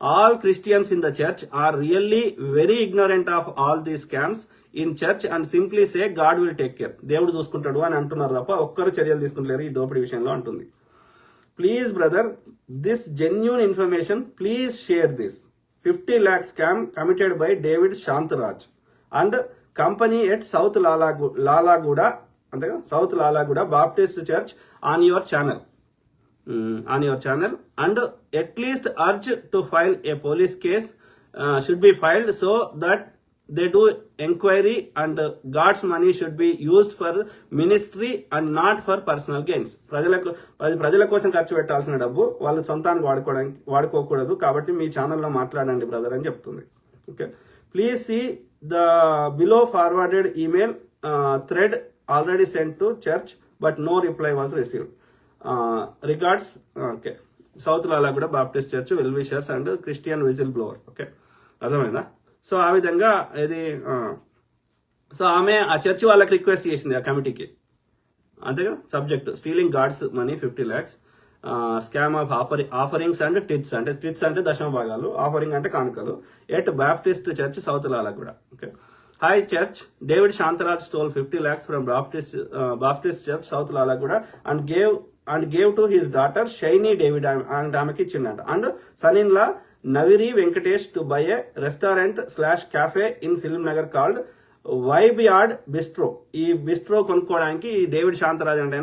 All Christians in the church are really very ignorant of all these scams in church and simply say God will take care. దేవుడు చూసుకుంటాడు అని అంటున్నారు తప్ప ఒక్కరు చర్యలు తీసుకుంటలేరు ఈ దోపిడీ విషయంలో అంటుంది. Please brother, this genuine information, please share this 50 lakh scam committed by David Shantaraj and company at South Lalaguda Baptist Church on your channel. And at least urge to file a police case should be filed so that they do enquiry and God's money should be used for ministry and not for personal gains. ప్రజల కోసం ఖర్చు పెట్టాల్సిన డబ్బు వాళ్ళు సొంతానికి వాడుకోకూడదు. కాబట్టి మీ ఛానల్లో మాట్లాడండి బ్రదర్ అని చెప్తుంది. Okay, please see the below forwarded email thread already sent to church but no reply was received. Regards. Okay, south Lalaguda Baptist church well wishers and Christian whistle blower. Okay, అర్థమైందా? సో ఆ విధంగా ఇది సో ఆమె ఆ చర్చ్ వాళ్ళకి రిక్వెస్ట్ చేసింది ఆ కమిటీకి, అంతే కదా. Subject stealing God's money 50 lakhs, scam of offerings and tithes. అంటే టిట్స్ అంటే దశమ భాగాలు, ఆఫరింగ్ అంటే కానుకలు. At Baptist church south Lalaguda. Okay, Hi church, David Shantaraj stole 50 lakhs from Baptist Church South Lalaguda and gave to his daughter Shaini David and ఆమెకి ఇచ్చిందంట. And son-in-law Naviri Venkatesh to buy a restaurant/cafe in Film Nagar called Vibeyard bistro. ఈ బిస్ట్రో కొనుక్కోవడానికి డేవిడ్ శాంతరాజ్ అంటే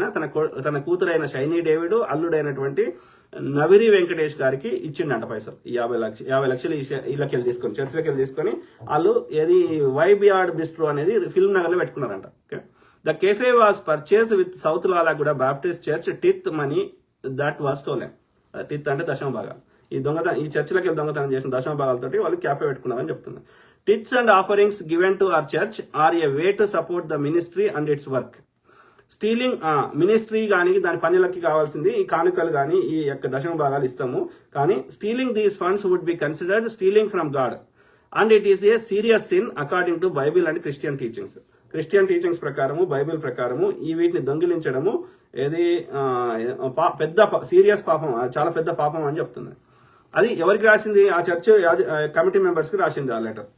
తన కూతురైన షైనీ డేవిడ్ అల్లుడైనటువంటి నవిరి వెంకటేష్ గారికి ఇచ్చిండంట పైసలు. 50 లక్షలు ఇళ్ళకెళ్ళి తీసుకొని, చర్చిలోకి వెళ్ళి తీసుకొని వాళ్ళు ఏది వైబియార్డ్ బిస్ట్రో అనేది ఫిల్మ్ నగర్ లో పెట్టుకున్నారంట. Okay, the cafe was purchase with south Lalaguda Baptist church tithe money that was stolen. Tithe అంటే దశమ భాగాలు. ఈ చర్చిలోకి వెళ్ళి దొంగతనం చేసిన దశమ భాగాలతోటి వాళ్ళు క్యాఫే పెట్టుకున్నారని చెప్తున్నారు. Tithes and offerings given to our church are a way to support the ministry and its work. Stealing ministry గానీ దాని పనులకి కావాల్సింది ఈ కానుకలు కానీ ఈ యొక్క దశమ భాగాలు ఇస్తాము. కానీ stealing these funds would be considered stealing from God and it is a serious sin according to Bible and Christian teachings. Christian teachings ప్రకారము, బైబిల్ ప్రకారము ఈ వీటిని దొంగిలించడము ఏది పెద్ద సీరియస్ పాపం, చాలా పెద్ద పాపం అని చెప్తుంది. అది ఎవరికి రాసింది? ఆ చర్చ్ కమిటీ మెంబర్స్ కి రాసింది ఆ letter.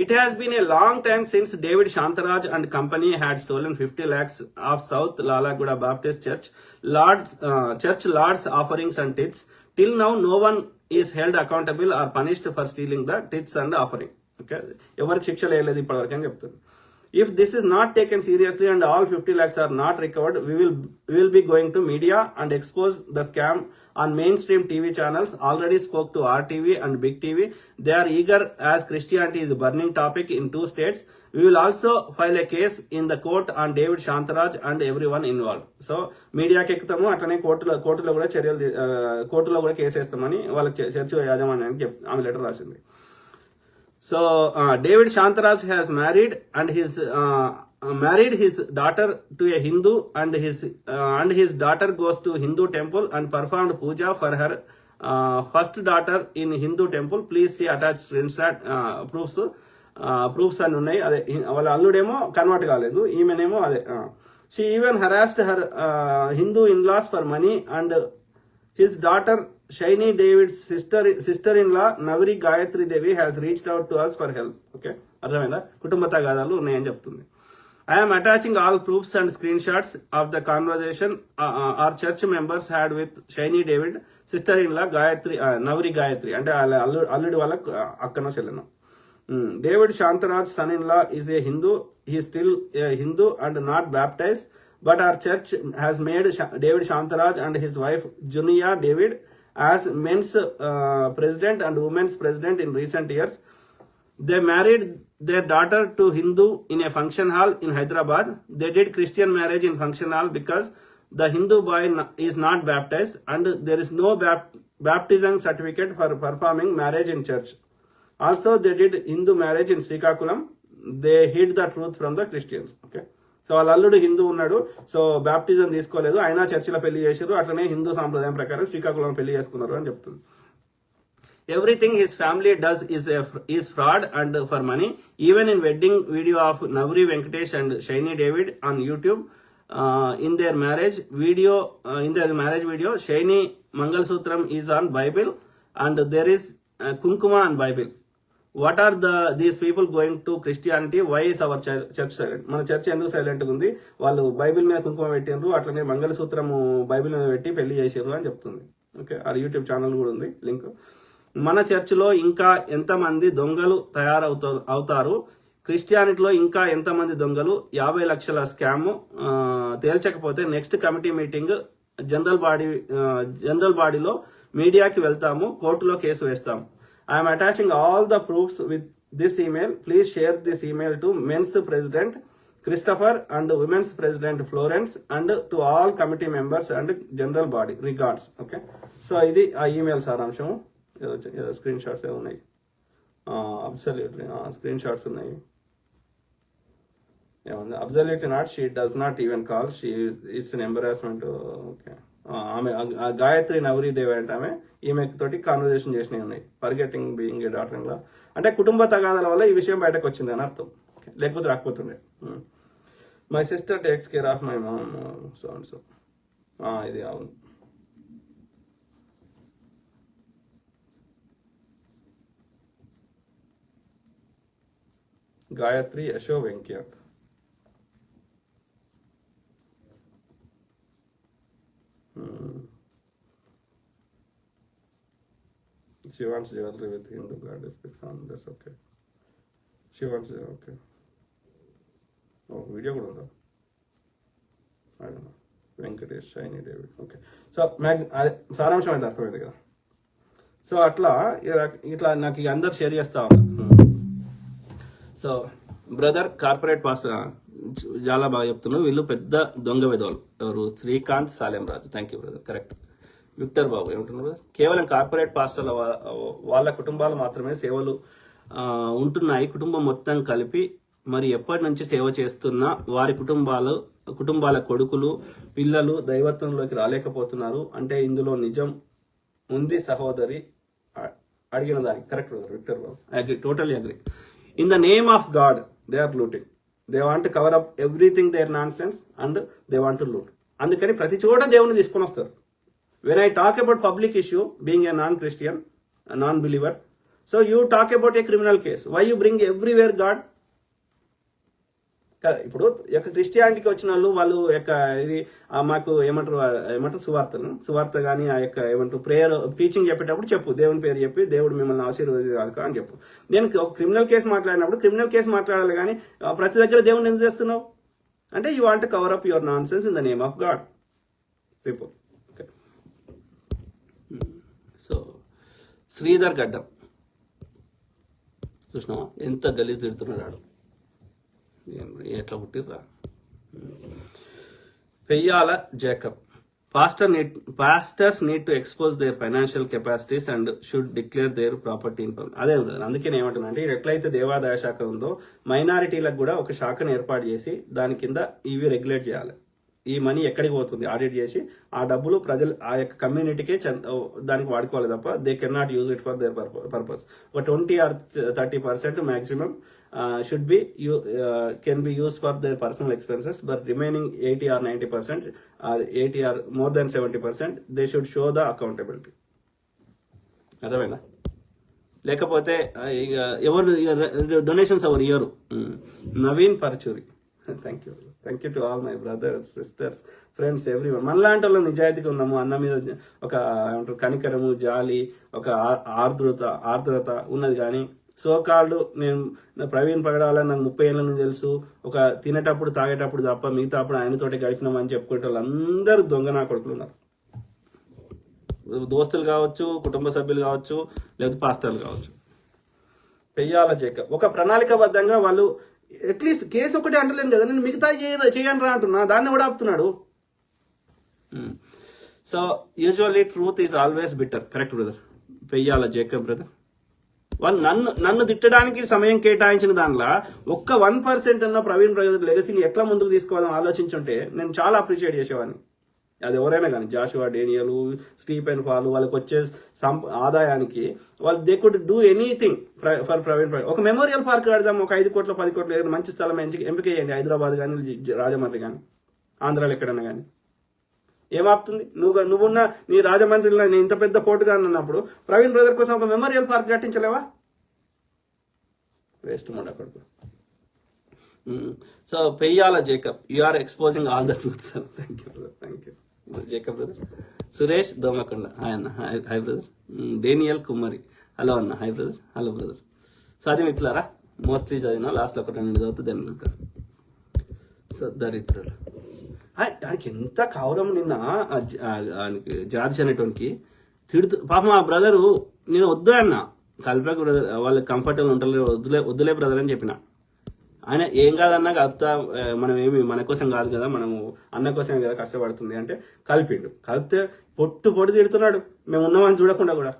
It has been a long time since David Shantaraj and company had stolen 50 lakhs of South Lalaguda Baptist Church Lord's offerings and tithes. Till now, no one is held accountable or punished for stealing the tithes and offering. Okay, ఎవరికి శిక్ష లేదు ఇప్పటివరకు అని చెప్తుంది. If this is not taken seriously and all 50 lakhs are not recovered, we will be going to media and expose the scam on mainstream TV channels. Already spoke to RTV and Big TV. They are eager as Christianity is a burning topic in 2 states. We will also file a case in the court on David Shantaraj and everyone involved. So మీడియాకి ఎక్కుతాము, అట్లనే కోర్టులో కూడా కోర్టులో కూడా కేసు వేస్తామని వాళ్ళకి చర్చ యాజమాన్యానికి ఆమె లెటర్ రాసింది. So David Shantaraj has married his daughter to a Hindu and his daughter goes to Hindu temple and performed puja for her first daughter in Hindu temple. Please see attached screenshot proofs అని ఉన్నాయి. అదే వాళ్ళ అల్లుడేమో కన్వర్ట్ కాలేదు, ఈమెనేమో అదే. She even harassed her Hindu in-laws for money and his daughter Shaini David's sister-in-law Naviri Gayatri Devi has reached out to us for help. Okay, అర్థమైందా? కుటుంబ తగాదాలు ఉన్నాయని చెప్తుంది. I am attaching all proofs and screenshots of the conversation our church members had with Shaini David sister-in-law Gayatri Naviri Gayatri అంటే అల్లుడి వాళ్ళ అక్కనో చెల్లెనో. David Shantaraj's son-in-law is a Hindu. He is still a Hindu and not baptized, but our church has made David Shantaraj and his wife Junia David as men's president and women's president in recent years. They married their daughter to Hindu in a function hall in Hyderabad. They did Christian marriage in function hall because the Hindu boy is not baptized and there is no baptism certificate for performing marriage in church. Also, they did Hindu marriage in Srikakulam. They hid the truth from the Christians. Okay. So వాళ్ళ అల్లుడు హిందూ ఉన్నాడు, సో బ్యాప్టిజం తీసుకోలేదు, అయినా చర్చిలో పెళ్లి చేశారు, అట్లనే హిందూ సాంప్రదాయం ప్రకారం శ్రీకాకుళం పెళ్లి చేసుకున్నారు అని చెప్తుంది. Everything his family does is fraud and for money. Even in wedding video of Navri Venkatesh and Shaini David on YouTube, in their marriage video, Shaini Mangalsutram is on Bible and there is Kunkuma on Bible. What are these people going to Christianity? Why is our church silent? మన చర్చ్ ఎందుకు సైలెంట్గా ఉంది? వాళ్ళు బైబిల్ మీద కుంకుమ పెట్టినరు, అట్లనే మంగళసూత్రము బైబిల్ మీద పెట్టి పెళ్లి చేసారు అని చెప్తుంది. ఓకే, ఆ యూట్యూబ్ ఛానల్ కూడా ఉంది లింక్. మన చర్చిలో ఇంకా ఎంతమంది దొంగలు అవుతారు? క్రిస్టియానిటీలో ఇంకా ఎంతమంది దొంగలు? 50 లక్షల స్కామ్ తేల్చకపోతే నెక్స్ట్ కమిటీ మీటింగ్ జనరల్ బాడీలో మీడియాకి వెళ్తాము, కోర్టులో కేసు వేస్తాము. I am attaching all the proofs with this email. Please share this email to men's president Christopher and women's president Florence and to all committee members and general body. Regards. Okay. So ఇది ఆ ఈమెయిల్ సారాంశం. స్క్రీన్ షాట్స్ ఏ ఉన్నాయి, అబ్సల్యూట్లీ స్క్రీన్ షాట్స్ ఉన్నాయి. ఏమన్నా absolutely not, she does not even call, she it's an embarrassment. Okay, ఆమె గాయత్రి నవరి దేవి అంటే ఆమె ఈమె తోటి కాన్వర్జేషన్ చేసినవి ఉన్నాయి. Forgetting being a daughter in law అంటే కుటుంబ తగాదాల వల్ల ఈ విషయం బయటకు వచ్చింది అని అర్థం, లేకపోతే రాకపోతుండే. My sister takes care of my mom so and so. ఇది అవును. గాయత్రి యశో Venkat. She wants jewelry with Hindu goddess pics on. That's okay. She wants okay. Oh, video కూడా ఉందా? I don't know. Venkatesh, shiny David. Okay, so సారాంశం అయితే అర్థమైంది కదా. సో ఇట్లా నాకు అందరు షేర్ చేస్తా ఉన్నారు. సో బ్రదర్ కార్పొరేట్ పాస్టర్ చాలా బాగా చెప్తున్నావు. వీళ్ళు పెద్ద దొంగ విధవాళ్ళు. ఎవరు? Srikanth Salem Raju. Thank you brother. Correct. Victor Babu ఏమంటున్నారు? కేవలం కార్పొరేట్ పాస్టర్ల వాళ్ళ కుటుంబాలు మాత్రమే సేవలు ఉంటున్నాయి, కుటుంబం మొత్తం కలిపి మరి ఎప్పటి నుంచి సేవ చేస్తున్నా వారి కుటుంబాల కొడుకులు పిల్లలు దైవత్వంలోకి రాలేకపోతున్నారు అంటే ఇందులో నిజం ఉంది సహోదరి అడిగిన దానికి. Correct brother Victor Babu. I agree, totally agree. In the name of God they are looting. They want to cover up everything their nonsense and they want to loot. అందుకని ప్రతి చోట దేవుని తీసుకొని వస్తారు. When I talk about public issue, being a non-Christian, a non-believer, so you talk about a criminal case. Why you bring everywhere God? ఇప్పుడు యొక్క క్రిస్టియానిటీకి వచ్చిన వాళ్ళు యొక్క ఇది మాకు ఏమంటారు సువార్త కానీ ఆ యొక్క ఏమంటారు ప్రేయర్ టీచింగ్ చెప్పేటప్పుడు చెప్పు, దేవుని పేరు చెప్పి దేవుడు మిమ్మల్ని ఆశీర్వదించాలి అని చెప్పు. నేను ఒక క్రిమినల్ కేసు మాట్లాడినప్పుడు క్రిమినల్ కేసు మాట్లాడాలి కానీ ప్రతి దగ్గర దేవుడిని ఎందుకు చేస్తున్నావు అంటే you want cover up your nonsense in the name of God. Simple. So Sridhar Gaddam చూసినావా ఎంత గలీజ్ తిడుతున్నాడు, ఎట్లా పుట్టిర్రా. Peyyala Jacob. Pastors need to expose their financial capacities and should declare their property in public. అదే అందుకే ఏమంటున్నా అంటే ఎట్లయితే దేవాదాయ శాఖ ఉందో మైనారిటీలకు కూడా ఒక శాఖను ఏర్పాటు చేసి దాని కింద ఇవి రెగ్యులేట్ చేయాలి. ఈ మనీ ఎక్కడికి పోతుంది ఆడిట్ చేసి ఆ డబ్బులు ప్రజలు ఆ యొక్క కమ్యూనిటీకే దానికి వాడుకోవాలి తప్ప they can not use it for their purpose. ఒక 20 or 30% maximum should be can be used for their personal expenses, but remaining 80 or 90% or 80 or more than 70% they should show the accountability. అర్థమైందా? లేకపోతే ఎవరు డొనేషన్స్ ఎవరు ఇయ్యరు. Naveen Paruchuri. Thank you to all my brothers, sisters, friends, everyone. మనలాంటి వాళ్ళు నిజాయితీగా ఉన్నాము. అన్న మీద ఒక ఏమంటారు కనికరము, జాలి, ఒక ఆర్ద్రత ఉన్నది. కానీ సోకాళ్ళు నేను ప్రవీణ్ పగడాల నాకు 30 ఏళ్ళ నుంచి తెలుసు, ఒక తినేటప్పుడు తాగేటప్పుడు తప్ప మిగతా అప్పుడు ఆయనతోటి గడిచినామని చెప్పుకుంటే వాళ్ళందరూ దొంగ నా కొడుకులు ఉన్నారు. దోస్తులు కావచ్చు, కుటుంబ సభ్యులు కావచ్చు, లేకపోతే పాస్టర్లు కావచ్చు. పెయ్యాల జేకబ్ ఒక ప్రణాళికాబద్ధంగా వాళ్ళు అట్లీస్ట్ కేసు ఒకటి అంటలేను కదా, నేను మిగతా చేయండి రా అంటున్నా, దాన్ని కూడా ఆపుతున్నాడు. So usually truth is always bitter. Correct brother, Peyyala Jacob brother. వాళ్ళు నన్ను తిట్టడానికి సమయం కేటాయించిన దానిలో ఒక్క 1% అన్న ప్రవీణ్ బ్రదర్ లెగసీని ఎట్లా ముందుకు తీసుకోవాలని ఆలోచించుంటే నేను చాలా అప్రిషియేట్ చేసేవాడిని. అది ఎవరైనా కానీ, జాషువా డేనియల్, స్టీఫెన్ పాల్, వాళ్ళకి వచ్చే ఆదాయానికి వాళ్ళు they could do anything for Praveen. ఒక మెమోరియల్ పార్క్ కడదాం, ఒక 5 కోట్ల 10 కోట్ల మంచి స్థలం ఎంపిక చేయండి, హైదరాబాద్ కానీ రాజమండ్రి కానీ ఆంధ్రాలో ఎక్కడన్నా కానీ. ఏమాపుతుంది? నువ్వున్న నీ రాజమండ్రిలో నేను ఇంత పెద్ద పోటుగా అన్నప్పుడు ప్రవీణ్ బ్రదర్ కోసం ఒక మెమోరియల్ పార్క్ కట్టించలేవా? వేస్ట్ కొడుకు. So Peyyala Jacob, you are exposing all the truth sir. Thank you brother, thank you Jacob brother. Suresh Domakonda, hi అన్న. Hi brother. Daniel Kummari, hello అన్న. Hi brother, hello brother. చదివిట్లారా? మోస్ట్లీ చదివినా, లాస్ట్లో ఒక 2 చదువుతూ దాన్ని. సో దరిద్రులు ఆయనకి ఎంత కౌరం. నిన్న జార్జ్ అనేటువంటి తిడుతూ పాపం ఆ బ్రదరు, నేను వద్దు అన్న కల్పక బ్రదర్, వాళ్ళు కంఫర్టబుల్ ఉంటారు, వద్దులే బ్రదర్ అని చెప్పిన. ఆయన ఏం కాదన్నా అత్త, మనం ఏమి మన కోసం కాదు కదా, మనము అన్న కోసమే కదా కష్టపడుతుంది అంటే కలిపితే పొట్టు తిడుతున్నాడు, మేము ఉన్నామని చూడకుండా కూడా.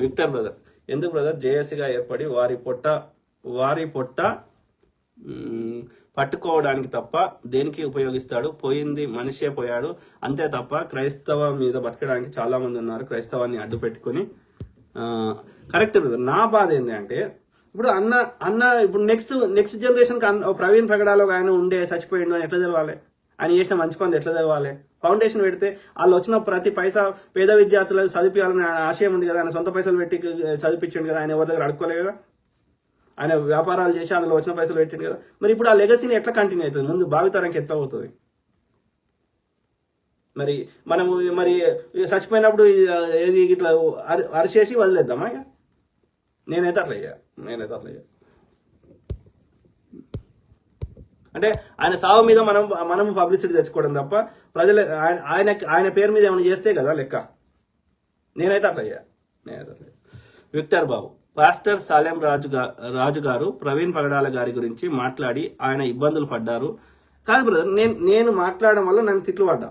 విక్టర్ బ్రదర్, ఎందుకు బ్రదర్ జేఏసీగా ఏర్పడి వారి పొట్ట పట్టుకోవడానికి తప్ప దేనికి ఉపయోగిస్తాడు? పోయింది మనిషే పోయాడు అంతే తప్ప క్రైస్తవ మీద బతకడానికి చాలా మంది ఉన్నారు, క్రైస్తవాన్ని అడ్డు పెట్టుకుని. Correct brother. నా బాధ ఏంటి అంటే, ఇప్పుడు అన్న ఇప్పుడు నెక్స్ట్ జనరేషన్ ప్రవీణ్ పగడాలో ఆయన ఉండే చచ్చిపోయిండు అని ఎట్లా తెలవాలి? ఆయన చేసిన మంచి పనులు ఎట్లా తెలవాలి? ఫౌండేషన్ పెడితే వాళ్ళు వచ్చిన ప్రతి పైసా పేద విద్యార్థులకు చదివించాలని ఆయన ఆశయం ఉంది కదా, ఆయన సొంత పైసలు పెట్టి చదివించండు కదా, ఆయన ఎవరి దగ్గర అడుక్కోలే కదా, ఆయన వ్యాపారాలు చేసి అందులో వచ్చిన పైసలు పెట్టిండు కదా. మరి ఇప్పుడు ఆ లెగసీని ఎట్లా కంటిన్యూ అవుతుంది? ముందు భావితరానికి ఎట్లా అవుతుంది? మనము చచ్చిపోయినప్పుడు ఏది ఇట్లా అరిచేసి వదిలేద్దామా? ఇక నేనైతే అట్లా అయ్యా. అంటే ఆయన సావు మీద మనం పబ్లిసిటీ తెచ్చుకోవడం తప్ప ప్రజలు ఆయన పేరు మీద ఏమైనా చేస్తే కదా లెక్క. నేనైతే అట్లా అయ్యా. విక్టర్ బాబు, పాస్టర్ సాలెం రాజు గారు ప్రవీణ్ పగడాల గారి గురించి మాట్లాడి ఆయన ఇబ్బందులు పడ్డారు. కాదు బ్రదర్, నేను మాట్లాడడం వల్ల నన్ను తిట్లు పడ్డా.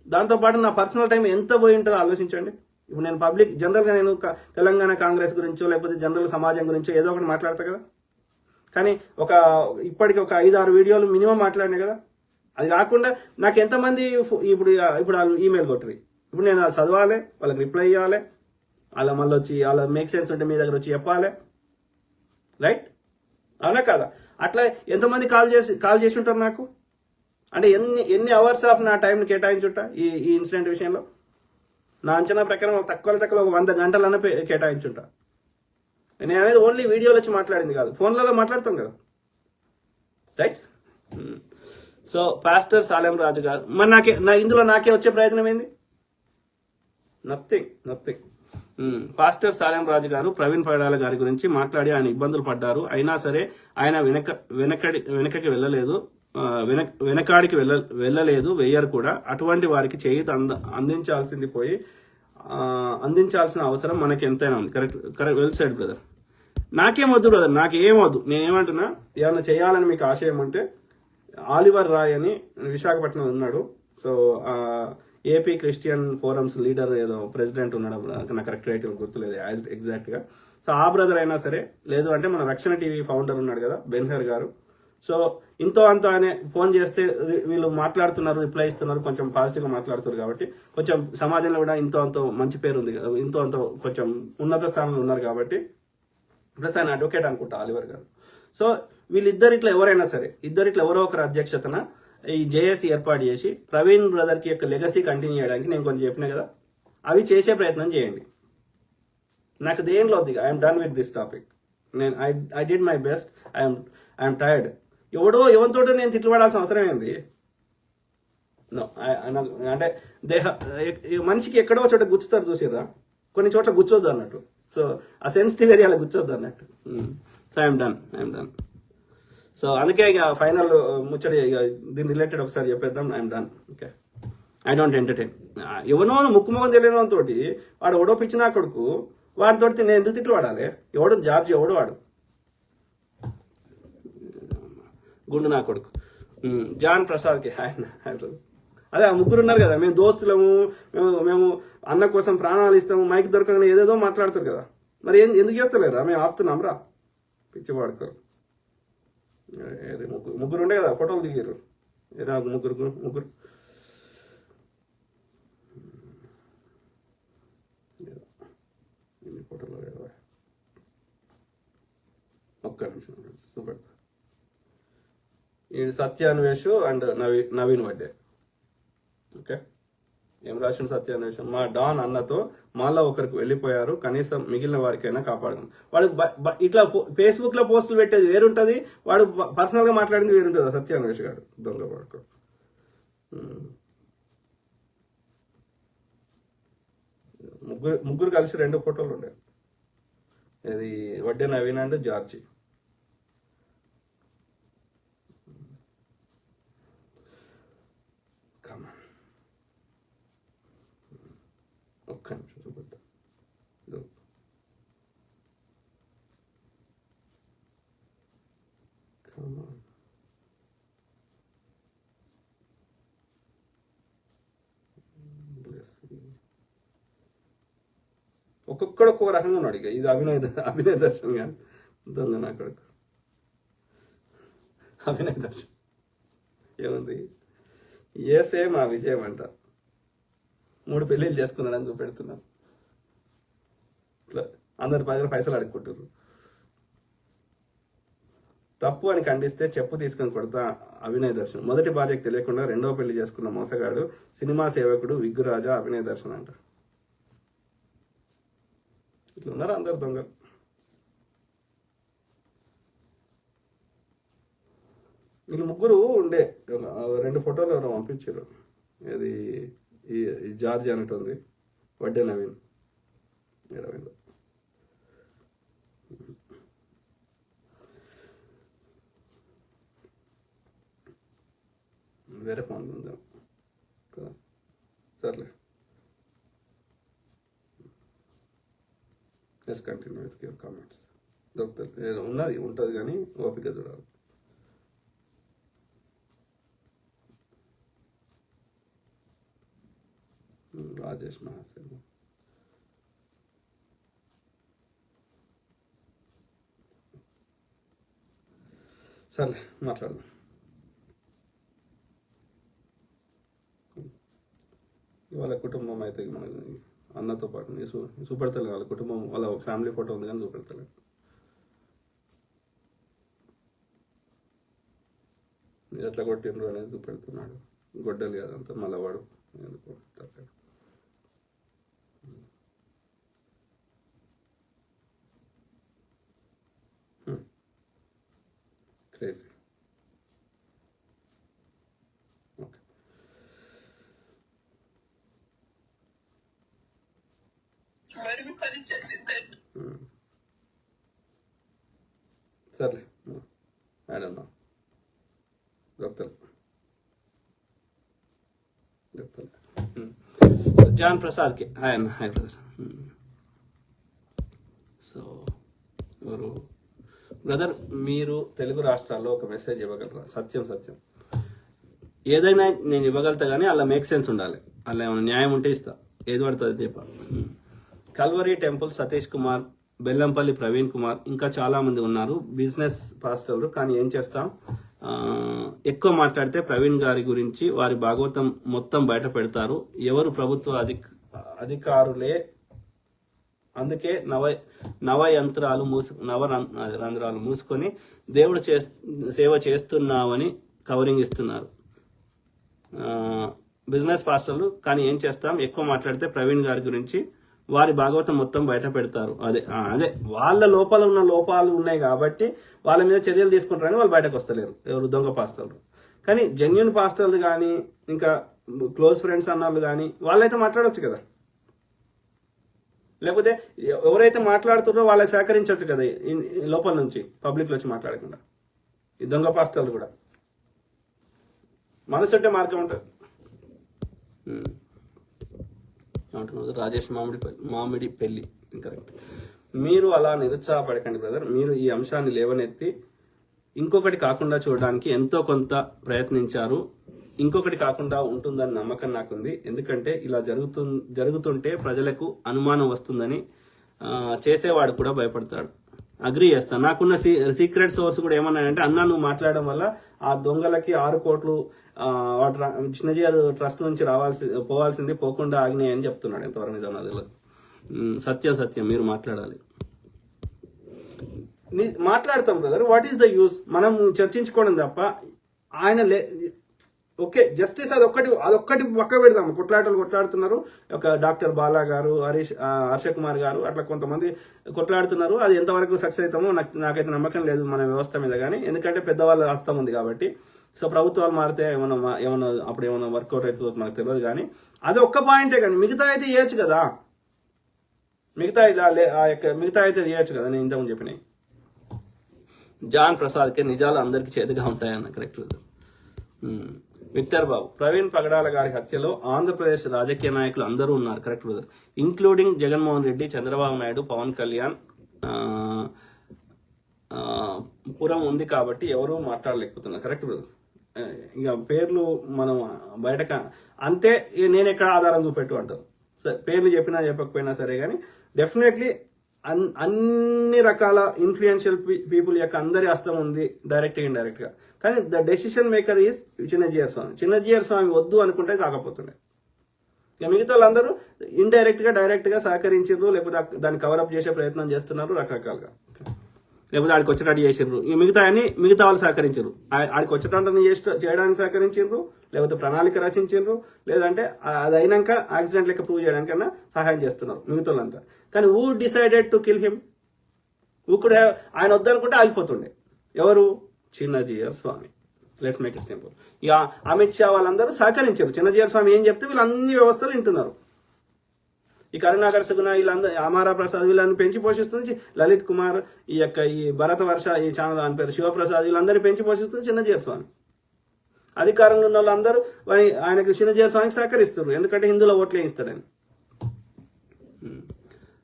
దాంతోపాటు నా పర్సనల్ టైం ఎంత పోయి ఉంటుందో ఆలోచించండి. ఇప్పుడు నేను జనరల్గా నేను తెలంగాణ కాంగ్రెస్ గురించో లేకపోతే జనరల్ సమాజం గురించో ఏదో ఒకటి మాట్లాడతా కదా. కానీ ఇప్పటికి ఒక 5-6 వీడియోలు మినిమం మాట్లాడినా కదా. అది కాకుండా నాకు ఎంతమంది ఇప్పుడు వాళ్ళు ఈమెయిల్ కొట్టరు. ఇప్పుడు నేను అది చదవాలి, వాళ్ళకి రిప్లై ఇవ్వాలి, అలా మళ్ళీ వచ్చి అలా మేక్ సెన్స్ ఉంటే మీ దగ్గర వచ్చి చెప్పాలి. రైట్? అవునా కదా? అట్లా ఎంతమంది కాల్ చేసి ఉంటారు నాకు? అంటే ఎన్ని అవర్స్ ఆఫ్ నా టైంని కేటాయించుంటా ఈ ఇన్సిడెంట్ విషయంలో? నా అంచనా ప్రకారం తక్కువ ఒక 100 గంటలన్నా కేటాయించుంటా. నేను అనేది ఓన్లీ వీడియోలో వచ్చి మాట్లాడింది కాదు, ఫోన్లలో మాట్లాడతాం కదా. రైట్? సో పాస్టర్ సాలెం రాజు గారు, మరి ఇందులో నాకే వచ్చే ప్రయత్నం ఏంది? నథింగ్. పాస్టర్ సాలెం రాజు గారు ప్రవీణ్ పగడాల గారి గురించి మాట్లాడి ఆయన ఇబ్బందులు పడ్డారు. అయినా సరే ఆయన వెనకకి వెనకాడికి వెళ్ళలేదు, వెయ్యరు కూడా. అటువంటి వారికి చేయూత అందించాల్సిన అవసరం మనకి ఎంతైనా ఉంది. Correct, well said brother. నాకేమొద్దు బ్రదర్, నాకేమొద్దు. నేనేమంటున్నా, ఏమన్నా చేయాలని మీకు ఆశయం అంటే, ఆలివర్ రాయ్ అని విశాఖపట్నంలో ఉన్నాడు. So AP Christian forums leader ఏదో ప్రెసిడెంట్ ఉన్నాడు, నాకు కరెక్ట్ టైటిల్ గుర్తులేదు ఎగ్జాక్ట్గా. సో ఆ బ్రదర్ అయినా సరే, లేదు అంటే మన రక్షణ టీవీ ఫౌండర్ ఉన్నాడు కదా బెన్హర్ గారు. సో ఇంతో అంతో అనే ఫోన్ చేస్తే వీళ్ళు మాట్లాడుతున్నారు, రిప్లై ఇస్తున్నారు, కొంచెం పాజిటివ్గా మాట్లాడుతున్నారు కాబట్టి కొంచెం సమాజంలో కూడా ఇంతో అంతో మంచి పేరు ఉంది, ఇంతో అంతో కొంచెం ఉన్నత స్థానంలో ఉన్నారు కాబట్టి ప్లస్ ఆయన అడ్వకేట్ అనుకుంటా ఆలివర్ గారు. సో వీళ్ళిద్దరిట్లో ఎవరైనా సరే, ఎవరో ఒకరు అధ్యక్షతన ఈ జేఏసీ ఏర్పాటు చేసి ప్రవీణ్ బ్రదర్కి యొక్క లెగసీ కంటిన్యూ చేయడానికి నేను కొంచెం చెప్పినా కదా, అవి చేసే ప్రయత్నం చేయండి. నాకు దేనిలో I'm done with this topic. నేను I did my best. I'm tired. ఎవరితో నేను తిట్టుబడాల్సిన అవసరం ఏంది? అంటే మనిషికి ఎక్కడో చోట గుచ్చుతారు, చూసిర్రా? కొన్ని చోట్ల గుచ్చొద్దు అన్నట్టు. సో ఆ సెన్సిటివ్ ఏరియాలో గుచ్చొద్దు అన్నట్టు. So I'm done. సో అందుకే ఇక ఫైనల్ ముచ్చడి దీని రిలేటెడ్ ఒకసారి చెప్పేద్దాం. I'm done. Okay, I don't entertain. ఎవనో ముక్కు ముఖం తెలియని తోటి వాడు ఓడో పిచ్చినా కొడుకు వాడితో నేను ఎందుకు తిట్లు వాడాలి? ఎవడు జార్జ్, ఎవడు వాడు? గుండు నా కొడుకు జాన్ ప్రసాద్కి ఆయన అదే ఆ ముగ్గురు ఉన్నారు కదా, మేము దోస్తులము, మేము అన్న కోసం ప్రాణాలు ఇస్తాము, మైక్ దొరకగానే ఏదేదో మాట్లాడతారు కదా, మరి ఎందుకు చెప్తలేరా? మేము ఆపుతున్నాం రా, పిచ్చి వాడుకోరు. ముగ్గురు ఉండే కదా ఫోటోలు దిగారు, ముగ్గురు ఎన్ని ఫోటోలు ఒక్క నిమిషం చూపెడతా. ఈ సత్యాన్వేష్ అండ్ నవీన్ వడ్డే. ఓకే, ఏం రాసిన సత్యాన్వేషం? మా డాన్ అన్నతో మాలో ఒకరికి వెళ్ళిపోయారు, కనీసం మిగిలిన వారికైనా కాపాడడం. వాడు ఇట్లా ఫేస్బుక్ లో పోస్టులు పెట్టేది వేరుంటది, వాడు పర్సనల్ గా మాట్లాడింది వేరుంటుంది. సత్యాన్వేష్ గారు దొంగ వాడుకో. ముగ్గురు కలిసి 2 ఫోటోలు ఉండే, ఇది వడ్డే నవీన్ అండ్ జార్జి. ఒక్క నిమిషం చూపెడతా. ఒక్కొక్కడు ఒక్కొక్క రకంగా ఉన్నాడు. ఇక ఇది అభినయ దర్శన్ కానీ దొంగ నా కొడుకు. అభినయ దర్శన్ ఏముంది? ఏసే మా విజయం అంట, 3 పెళ్ళిళ్ళు చేసుకున్నాడని చూపెడుతున్నాను. ఇట్లా అందరు పైసలు అడుక్కుంటారు. తప్పు అని ఖండిస్తే చెప్పు తీసుకొని కొడతా అభినయ దర్శన్. మొదటి భార్యకు తెలియకుండా 2వ పెళ్లి చేసుకున్న మోసగాడు సినిమా సేవకుడు విగ్గురాజా అభినయ దర్శన్ అంట. ఇట్లా ఉన్నారు అందరు దొంగలు. వీళ్ళు ముగ్గురు ఉండే 2 ఫోటోలు ఎవరో పంపించారు. ఇది ఈ జార్జ్ అన్నట్టు ఉంది, వడ్డే నవీన్ ఏడవైందో. వేరే ఫోన్ ఉందా కదా, సర్లే. Let's continue with your comments. దొరుకుతుంది ఉంటుంది కానీ ఓపిక చూడాలి. రాజేష్ మహాసేన్ సరే మాట్లాడదాం. వాళ్ళ కుటుంబం అయితే మనకి అన్నతో పాటు చూపెడతలే, వాళ్ళ కుటుంబం వాళ్ళ ఫ్యామిలీ ఫోటో ఉంది కానీ చూపెడతలే. మీరు ఎట్లా కొట్టిండ్రు అనేది చూపెడుతున్నాడు. గొడ్డలు కాదంతా మళ్ళీ వాడు ఎందుకు తప్ప. క్రేజీ. ఓకే, సర్లే మేడం దొరుకుతలే. సో జాన్ ప్రసాద్కి హాయ్ అన్న. Hi brother. సో ఎవరు బ్రదర్, మీరు తెలుగు రాష్ట్రాల్లో ఒక మెసేజ్ ఇవ్వగలరా? సత్యం ఏదైనా నేను ఇవ్వగలుగుతా కానీ అలా మేక్ సెన్స్ ఉండాలి. అలా ఏమైనా న్యాయం ఉంటే ఇస్తా, ఏది పడుతుంది చెప్పాలి. కల్వరి టెంపుల్ సతీష్ కుమార్, బెల్లంపల్లి ప్రవీణ్ కుమార్, ఇంకా చాలా మంది ఉన్నారు బిజినెస్ పాస్టర్లు. కానీ ఏం చేస్తాం, ఎక్కువ మాట్లాడితే ప్రవీణ్ గారి గురించి వారి భాగవతం మొత్తం బయట పెడతారు. ఎవరు ప్రభుత్వ అధికారులే, అందుకే నవరంధ్రాలు మూసుకొని దేవుడు సేవ చేస్తున్నామని కవరింగ్ ఇస్తున్నారు బిజినెస్ పాస్టర్లు. కానీ ఏం చేస్తాం, ఎక్కువ మాట్లాడితే ప్రవీణ్ గారి గురించి వారి భాగవతం మొత్తం బయట పెడతారు. అదే వాళ్ళ లోపల ఉన్న లోపాలు ఉన్నాయి కాబట్టి వాళ్ళ మీద చర్యలు తీసుకుంటారని వాళ్ళు బయటకు వస్తలేరు, ఎవరు దొంగ పాస్టర్లు. కానీ జెన్యున్ పాస్టర్లు కానీ ఇంకా క్లోజ్ ఫ్రెండ్స్ అన్నవాళ్ళు కానీ వాళ్ళైతే మాట్లాడవచ్చు కదా, లేకపోతే ఎవరైతే మాట్లాడుతున్నారో వాళ్ళకి సహకరించవచ్చు కదా లోపల నుంచి, పబ్లిక్లో వచ్చి మాట్లాడకుండా. ఈ దొంగ పాస్టర్లు కూడా మనసు ఉంటే మార్గం ఉంటుంది. అంటున్నారు రాజేష్ మామిడి పెళ్లి కరెక్ట్. మీరు అలా నిరుత్సాహపడకండి బ్రదర్. మీరు ఈ అంశాన్ని లేవనెత్తి ఇంకొకటి కాకుండా చూడడానికి ఎంతో కొంత ప్రయత్నించారు. ఇంకొకటి కాకుండా ఉంటుందని నమ్మకం నాకుంది. ఎందుకంటే ఇలా జరుగుతుంటే ప్రజలకు అనుమానం వస్తుందని చేసేవాడు కూడా భయపడతాడు. అగ్రి చేస్తాను. నాకున్న సీక్రెట్ సోర్స్ కూడా ఏమన్నాడంటే, అన్నా నువ్వు మాట్లాడడం వల్ల ఆ దొంగలకి 6 కోట్లు చిన్నజీఆర్ ట్రస్ట్ నుంచి పోవాల్సింది పోకుండా ఆగినాయి అని చెప్తున్నాడు. ఎంతవరకు నిజం తెలియదు. సత్యం మీరు మాట్లాడాలి. మాట్లాడతాం brother. What is the use? మనం చర్చించుకోవడం తప్ప ఆయన ఓకే జస్టిస్ అదొక్కటి పక్క పెడదాం. కొట్లాడుతున్నారు. ఒక డాక్టర్ బాలా గారు, హర్ష కుమార్ గారు, అట్లా కొంతమంది కొట్లాడుతున్నారు. అది ఎంతవరకు సక్సెస్ అవుతామో నాకైతే నమ్మకం లేదు మన వ్యవస్థ మీద. కానీ ఎందుకంటే పెద్దవాళ్ళ హస్తం ఉంది కాబట్టి. సో ప్రభుత్వాలు మారితే ఏమన్నా అప్పుడు ఏమైనా వర్కౌట్ అవుతుందో మనకు తెలియదు. కానీ అది ఒక్క పాయింటే. కానీ మిగతా అయితే చేయొచ్చు కదా. మిగతా అయితే చేయొచ్చు కదా. నేను ఇంతకుముందు చెప్పినాయి. జాన్ ప్రసాద్కి నిజాలు అందరికీ చేతిగా ఉంటాయన్న కరెక్ట్. విక్టర్ బాబు, ప్రవీణ్ పగడాల గారి హత్యలో ఆంధ్రప్రదేశ్ రాజకీయ నాయకులు అందరూ ఉన్నారు. Correct brother. Including Jaganmohan Reddy, Chandrababu Naidu, Pawan Kalyan పురం ఉంది కాబట్టి ఎవరూ మాట్లాడలేకపోతున్నారు. Correct brother. ఇక పేర్లు మనం బయటక అంటే నేను ఎక్కడ ఆధారం చూపెట్టు అంటారు. సరే పేర్లు చెప్పినా చెప్పకపోయినా సరే, కానీ డెఫినెట్లీ అన్ని రకాల ఇన్ఫ్లుయెన్షియల్ పీపుల్ యొక్క అందరి హస్తం ఉంది, డైరెక్ట్ ఇండైరెక్ట్ గా. కానీ the decision maker is Chinna Jeeyar స్వామి. చిన్నజీఆర్ స్వామి వద్దు అనుకుంటే కాకపోతుండే. ఇక మిగతా వాళ్ళందరూ ఇండైరెక్ట్ గా డైరెక్ట్ గా సహకరించారు, లేకపోతే దాన్ని కవరప్ చేసే ప్రయత్నం చేస్తున్నారు రకరకాలుగా, లేకపోతే ఆడికి వచ్చేటట్టు చేసిండ్రు. ఈ మిగతా వాళ్ళు సహకరించారు. ఆడికి వచ్చేటట్టు చేయడానికి సహకరించారు, లేకపోతే ప్రణాళిక రచించారు, లేదంటే అది అయినాక యాక్సిడెంట్ లెక్క ప్రూవ్ చేయడానికన్నా సహాయం చేస్తున్నారు మిగతా వాళ్ళంతా. కానీ who decided to kill him? Who could have? ఆయన వద్దనుకుంటే ఆగిపోతుండే. ఎవరు? Chinnajeeyar Swami. Let's make it simple. ఇక అమిత్ షా వాళ్ళందరూ సహకరించారు. చిన్నజీఆర్ స్వామి ఏం చెప్తే వీళ్ళు అన్ని వ్యవస్థలు వింటున్నారు. ఈ కరుణాకర్ సుగుణ వీళ్ళందరూ, అమారా ప్రసాద్ వీళ్ళని పెంచి పోషిస్తుంది లలిత్ కుమార్, ఈ భరత వర్ష, ఈ ఛానల్ అని పేరు శివప్రసాద్, వీళ్ళందరినీ పెంచి పోషిస్తుంది చిన్నజీఆర్ స్వామి. అధికారంలో ఉన్న వాళ్ళందరూ ఆయనకు చిన్నజీఆర్ స్వామికి సహకరిస్తారు. ఎందుకంటే హిందువుల ఓట్లు వేయిస్తాడని.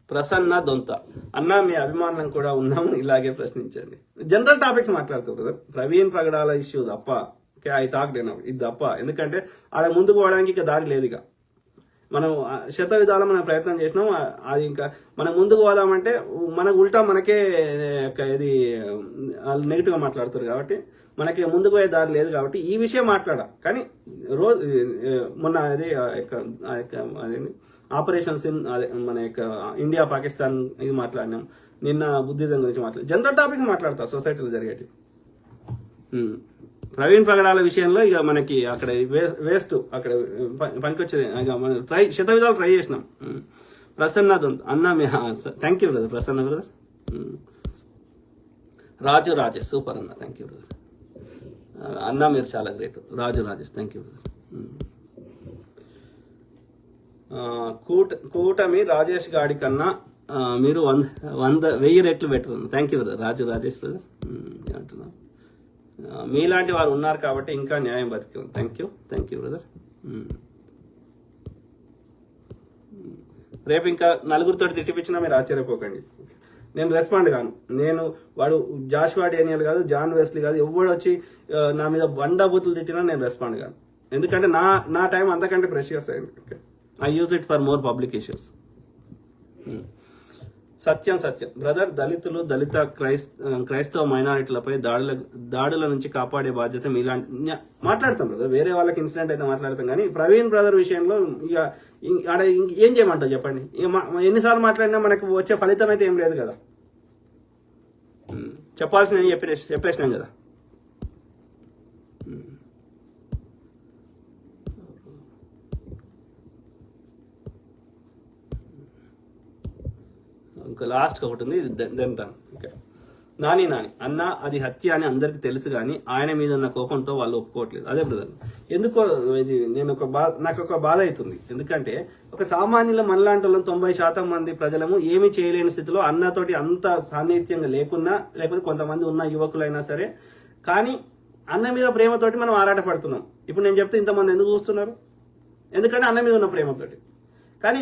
ప్రసన్న దొంత, అన్నా మీ అభిమానం కూడా ఉన్నాము, ఇలాగే ప్రశ్నించండి. జనరల్ టాపిక్స్ మాట్లాడుతారు బ్రదర్. ప్రవీణ్ పగడాల ఇష్యూ తప్ప, ఓకే ఐ టాక్ ఇది తప్ప. ఎందుకంటే ఆడ ముందుకు పోవడానికి ఇక దారి లేదు. ఇక మనం శత విధాల మనం ప్రయత్నం చేసినాం. అది ఇంకా మనం ముందుకు పోదామంటే మనకు ఉల్టా మనకే ఇది నెగిటివ్గా మాట్లాడుతారు. కాబట్టి మనకి ముందుకు పోయే దారి లేదు. కాబట్టి ఈ విషయం కానీ రోజు మొన్న అది అదేంటి ఆపరేషన్ సిన్, అదే మన యొక్క ఇండియా పాకిస్తాన్ ఇది మాట్లాడినాం. నిన్న బుద్ధిజం గురించి జనరల్ టాపిక్ మాట్లాడతా సొసైటీలో జరిగేటి. ప్రవీణ్ పగడాల విషయంలో ఇక మనకి అక్కడ వేస్ట్, అక్కడ పనికొచ్చేది. ఇక మనం శత విధాలు ట్రై చేసినాం. ప్రసన్న దొంత అన్న మీ thank you brother. Prasanna brother. Rajesh super అన్న, థ్యాంక్ యూ బ్రదర్. అన్న మీరు చాలా great. Rajesh thank you brother. కూటమి రాజేష్ గాడి కన్నా మీరు 1000 రెట్లు better. Thank you brother. Rajesh brother అంటున్నా. మీలాంటి వారు ఉన్నారు కాబట్టి ఇంకా న్యాయం బతికి. Thank you brother. రేపు ఇంకా నలుగురితో తిట్టిపించినా మీరు ఆశ్చర్యపోకండి. నేను రెస్పాండ్ కాను. వాడు జాషువా డేనియల్ కాదు, జాన్ వెస్లీ కాదు, ఎవడు వచ్చి నా మీద బండాబూతులు తిట్టినా నేను రెస్పాండ్ కాను. ఎందుకంటే నా టైం అంతకంటే ప్రెషియస్ అయింది. I use it for more public issues. Satyam brother. దళితులు, దళిత క్రైస్తవ మైనారిటీలపై దాడుల నుంచి కాపాడే బాధ్యత మీలాంటి మాట్లాడతాం బ్రదర్. వేరే వాళ్ళకి ఇన్సిడెంట్ అయితే మాట్లాడతాం. కానీ ప్రవీణ్ బ్రదర్ విషయంలో ఇక ఆడ ఏం చేయమంటావు చెప్పండి. ఎన్నిసార్లు మాట్లాడినా మనకు వచ్చే ఫలితం అయితే ఏం లేదు కదా. చెప్పాల్సిన చెప్పేసినాం కదా. ఇంకా లాస్ట్ ఒకటి ఉంది, దెంటాను. ఓకే నాని అన్న అది హత్య అని అందరికి తెలుసు, కానీ ఆయన మీద ఉన్న కోపంతో వాళ్ళు ఒప్పుకోవట్లేదు. అదే బ్రదర్, ఎందుకో ఇది నాకు ఒక బాధ అవుతుంది. ఎందుకంటే ఒక సామాన్యుల మనలాంటి వాళ్ళం 90% మంది ప్రజలము ఏమీ చేయలేని స్థితిలో అన్నతోటి అంత సాన్నిహిత్యంగా లేకున్నా, లేకపోతే కొంతమంది ఉన్న యువకులైనా సరే, కానీ అన్న మీద ప్రేమతోటి మనం ఆరాటపడుతున్నాం. ఇప్పుడు నేను చెప్తే ఇంతమంది ఎందుకు చూస్తున్నారు? ఎందుకంటే అన్న మీద ఉన్న ప్రేమతోటి. కానీ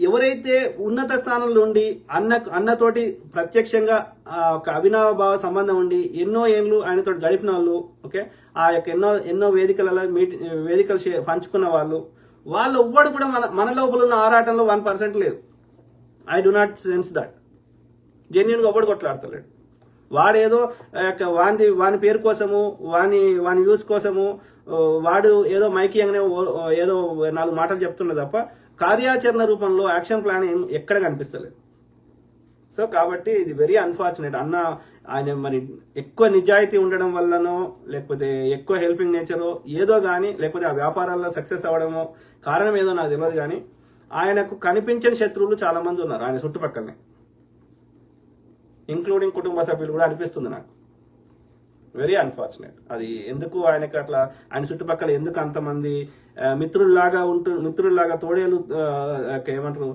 ఎవరైతే ఉన్నత స్థానంలో ఉండి అన్నతోటి ప్రత్యక్షంగా ఒక అవినావ భావ సంబంధం ఉండి ఎన్నో ఏళ్ళు ఆయనతో గడిపిన వాళ్ళు, ఓకే, ఆ యొక్క ఎన్నో వేదికలలో వేదికలు పంచుకున్న వాళ్ళు ఎవ్వడు కూడా మన లోపల ఉన్న ఆరాటంలో 1% లేదు. I do not sense that. జెన్యున్గా ఎవ్వడు కొట్లాడతలేడు. వాడేదో వాని పేరు కోసము వాని వ్యూస్ కోసము వాడు ఏదో మైకి అనగానే ఏదో 4 మాటలు చెప్తుండే తప్ప కార్యాచరణ రూపంలో యాక్షన్ ప్లాన్ ఎక్కడ కనిపిస్తలేదు. సో కాబట్టి ఇది వెరీ అన్ఫార్చునేట్. ఆయన మరి ఎక్కువ నిజాయితీ ఉండడం వల్లనో లేకపోతే ఎక్కువ హెల్పింగ్ నేచరో ఏదో కానీ, లేకపోతే ఆ వ్యాపారాల్లో సక్సెస్ అవ్వడమో కారణం ఏదో నాకు తెలియదు. కానీ ఆయనకు కనిపించని శత్రువులు చాలా మంది ఉన్నారు ఆయన చుట్టుపక్కలనే, ఇంక్లూడింగ్ కుటుంబ సభ్యులు కూడా అనిపిస్తుంది నాకు. Very unfortunate. అది ఎందుకు ఆయనకు అట్లా, ఆయన చుట్టుపక్కల ఎందుకు అంతమంది మిత్రుల్లాగా తోడేలు ఏమంటారు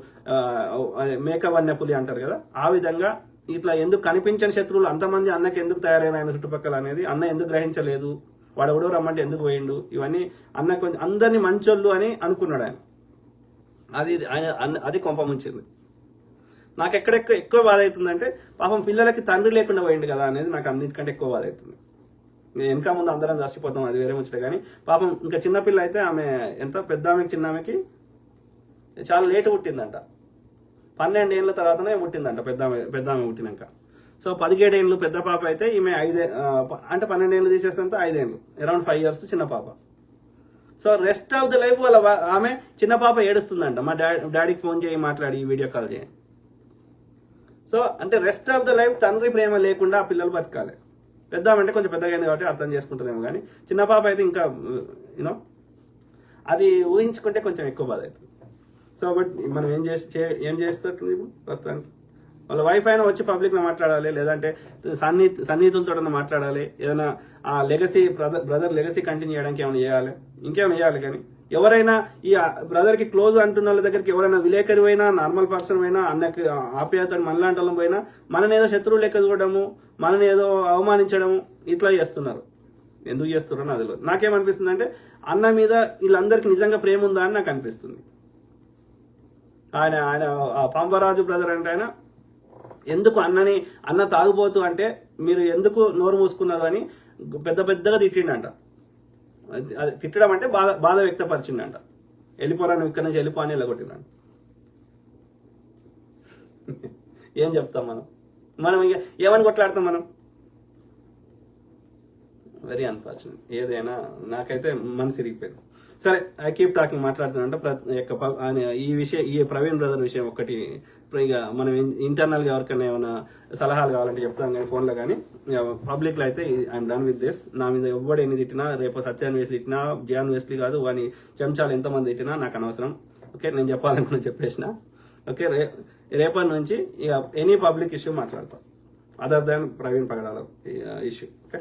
మేకవన్యపులి అంటారు కదా, ఆ విధంగా ఇట్లా ఎందుకు కనిపించని శత్రువులు అంతమంది అన్నకి ఎందుకు తయారైన ఆయన చుట్టుపక్కల అనేది అన్న ఎందుకు గ్రహించలేదు, వాడు ఎవడో రమ్మంటే ఎందుకు పోయిండు, ఇవన్నీ అన్న కొంచెం అందరినీ మంచోళ్ళు అని అనుకున్నాడు ఆయన. అది కొంప ముంచింది. నాకు ఎక్కువ బాధ అవుతుందంటే పాపం పిల్లలకి తండ్రి లేకుండా పోయిండు కదా అనేది నాకు అన్నిటికంటే ఎక్కువ బాధ అవుతుంది. వెనక ముందు అందరం చచ్చిపోతాం, అది వేరే ముచ్చట. కానీ పాపం ఇంకా చిన్నపిల్ల అయితే ఆమె ఎంత పెద్ద ఆమెకి చిన్న ఆమెకి చాలా లేటు పుట్టిందంట. 12 ఏళ్ళ తర్వాతనే పుట్టిందంట పెద్ద ఆమె పుట్టినాక. సో 17 ఏళ్ళు పెద్ద పాప అయితే ఈమె 5 అంటే 12 ఏళ్ళు తీసేస్తే 5 ఏళ్ళు, అరౌండ్ 5 years చిన్న పాప. So rest of the life వాళ్ళ ఆమె చిన్న పాప ఏడుస్తుందంట, మా డాడీకి ఫోన్ చేయి మాట్లాడి వీడియో కాల్ చేయి. సో అంటే రెస్ట్ ఆఫ్ ద లైఫ్ తండ్రి ప్రేమ లేకుండా ఆ పిల్లలు బతకాలి. పెద్ద అంటే కొంచెం పెద్దగా అయింది కాబట్టి అర్థం చేసుకుంటుందేమో, కానీ చిన్న పాప అయితే ఇంకా యూనో అది ఊహించుకుంటే కొంచెం ఎక్కువ బాధ అవుతుంది. సో బట్ మనం ఏం చేస్తుంది ఇప్పుడు ప్రస్తుతానికి వాళ్ళ వైఫ్ అయినా వచ్చి పబ్లిక్లో మాట్లాడాలి, లేదంటే సన్నిహితులతో మాట్లాడాలి, ఏదైనా ఆ లెగసీ బ్రదర్ లెగసీ కంటిన్యూ చేయడానికి ఇంకేమైనా చేయాలి. కానీ ఎవరైనా ఈ బ్రదర్కి క్లోజ్ అంటున్న వాళ్ళ దగ్గరికి ఎవరైనా విలేకరి అయినా నార్మల్ పర్సన్ అయినా అన్నకి ఆప్యాయత మనలాంటి వాళ్ళం పోయినా మనని ఏదో శత్రువు లెక్క చూడడము, మనని ఏదో అవమానించడము ఇట్లా చేస్తున్నారు. ఎందుకు చేస్తున్నారో నాకు తెలియదు. నాకేమనిపిస్తుంది అంటే అన్న మీద వీళ్ళందరికీ నిజంగా ప్రేమ ఉందా అని నాకు అనిపిస్తుంది. ఆయన ఆ పాంబరాజు బ్రదర్ అంటే ఆయన ఎందుకు అన్న తాగుబోతు అంటే మీరు ఎందుకు నోరు మూసుకున్నారు అని పెద్దగా తిట్టిండంట. అది తిట్టడం అంటే బాధ వ్యక్తపరిచిండంట. వెళ్ళిపోరా నువ్వు ఇక్కడ నుంచి వెళ్ళిపో అని వెళ్ళగొట్టిండంట. ఏం చెప్తాం మనం ఇక ఏమని కొట్లాడతాం మనం? Very unfortunate. ఏదైనా నాకైతే మనసు ఇరిగిపోయింది. సరే, ఐ కీప్ టాకింగ్ మాట్లాడుతున్నా. ఈ ప్రవీణ్ బ్రదర్ విషయం ఒకటి ఇక మనం ఇంటర్నల్గా ఎవరికైనా ఏమైనా సలహాలు కావాలంటే చెప్తాం, కానీ ఫోన్లో. కానీ పబ్లిక్లో అయితే ఐఎమ్ డన్ విత్ దిస్. నా మీద ఎవ్వడు ఎన్ని తిట్టినా, రేపు సత్యాన్ని వేసి తిట్టినా, జాన్ వెస్లీ కాదు వాని చెంచాలు ఎంతమంది తిట్టినా నాకు అనవసరం. ఓకే, నేను చెప్పాలనుకున్నా చెప్పేసిన. ఓకే, రేపటి నుంచి ఇక ఎనీ పబ్లిక్ ఇష్యూ మాట్లాడతాం అదర్ దాన్ ప్రవీణ్ పగడాల ఇష్యూ. ఓకే.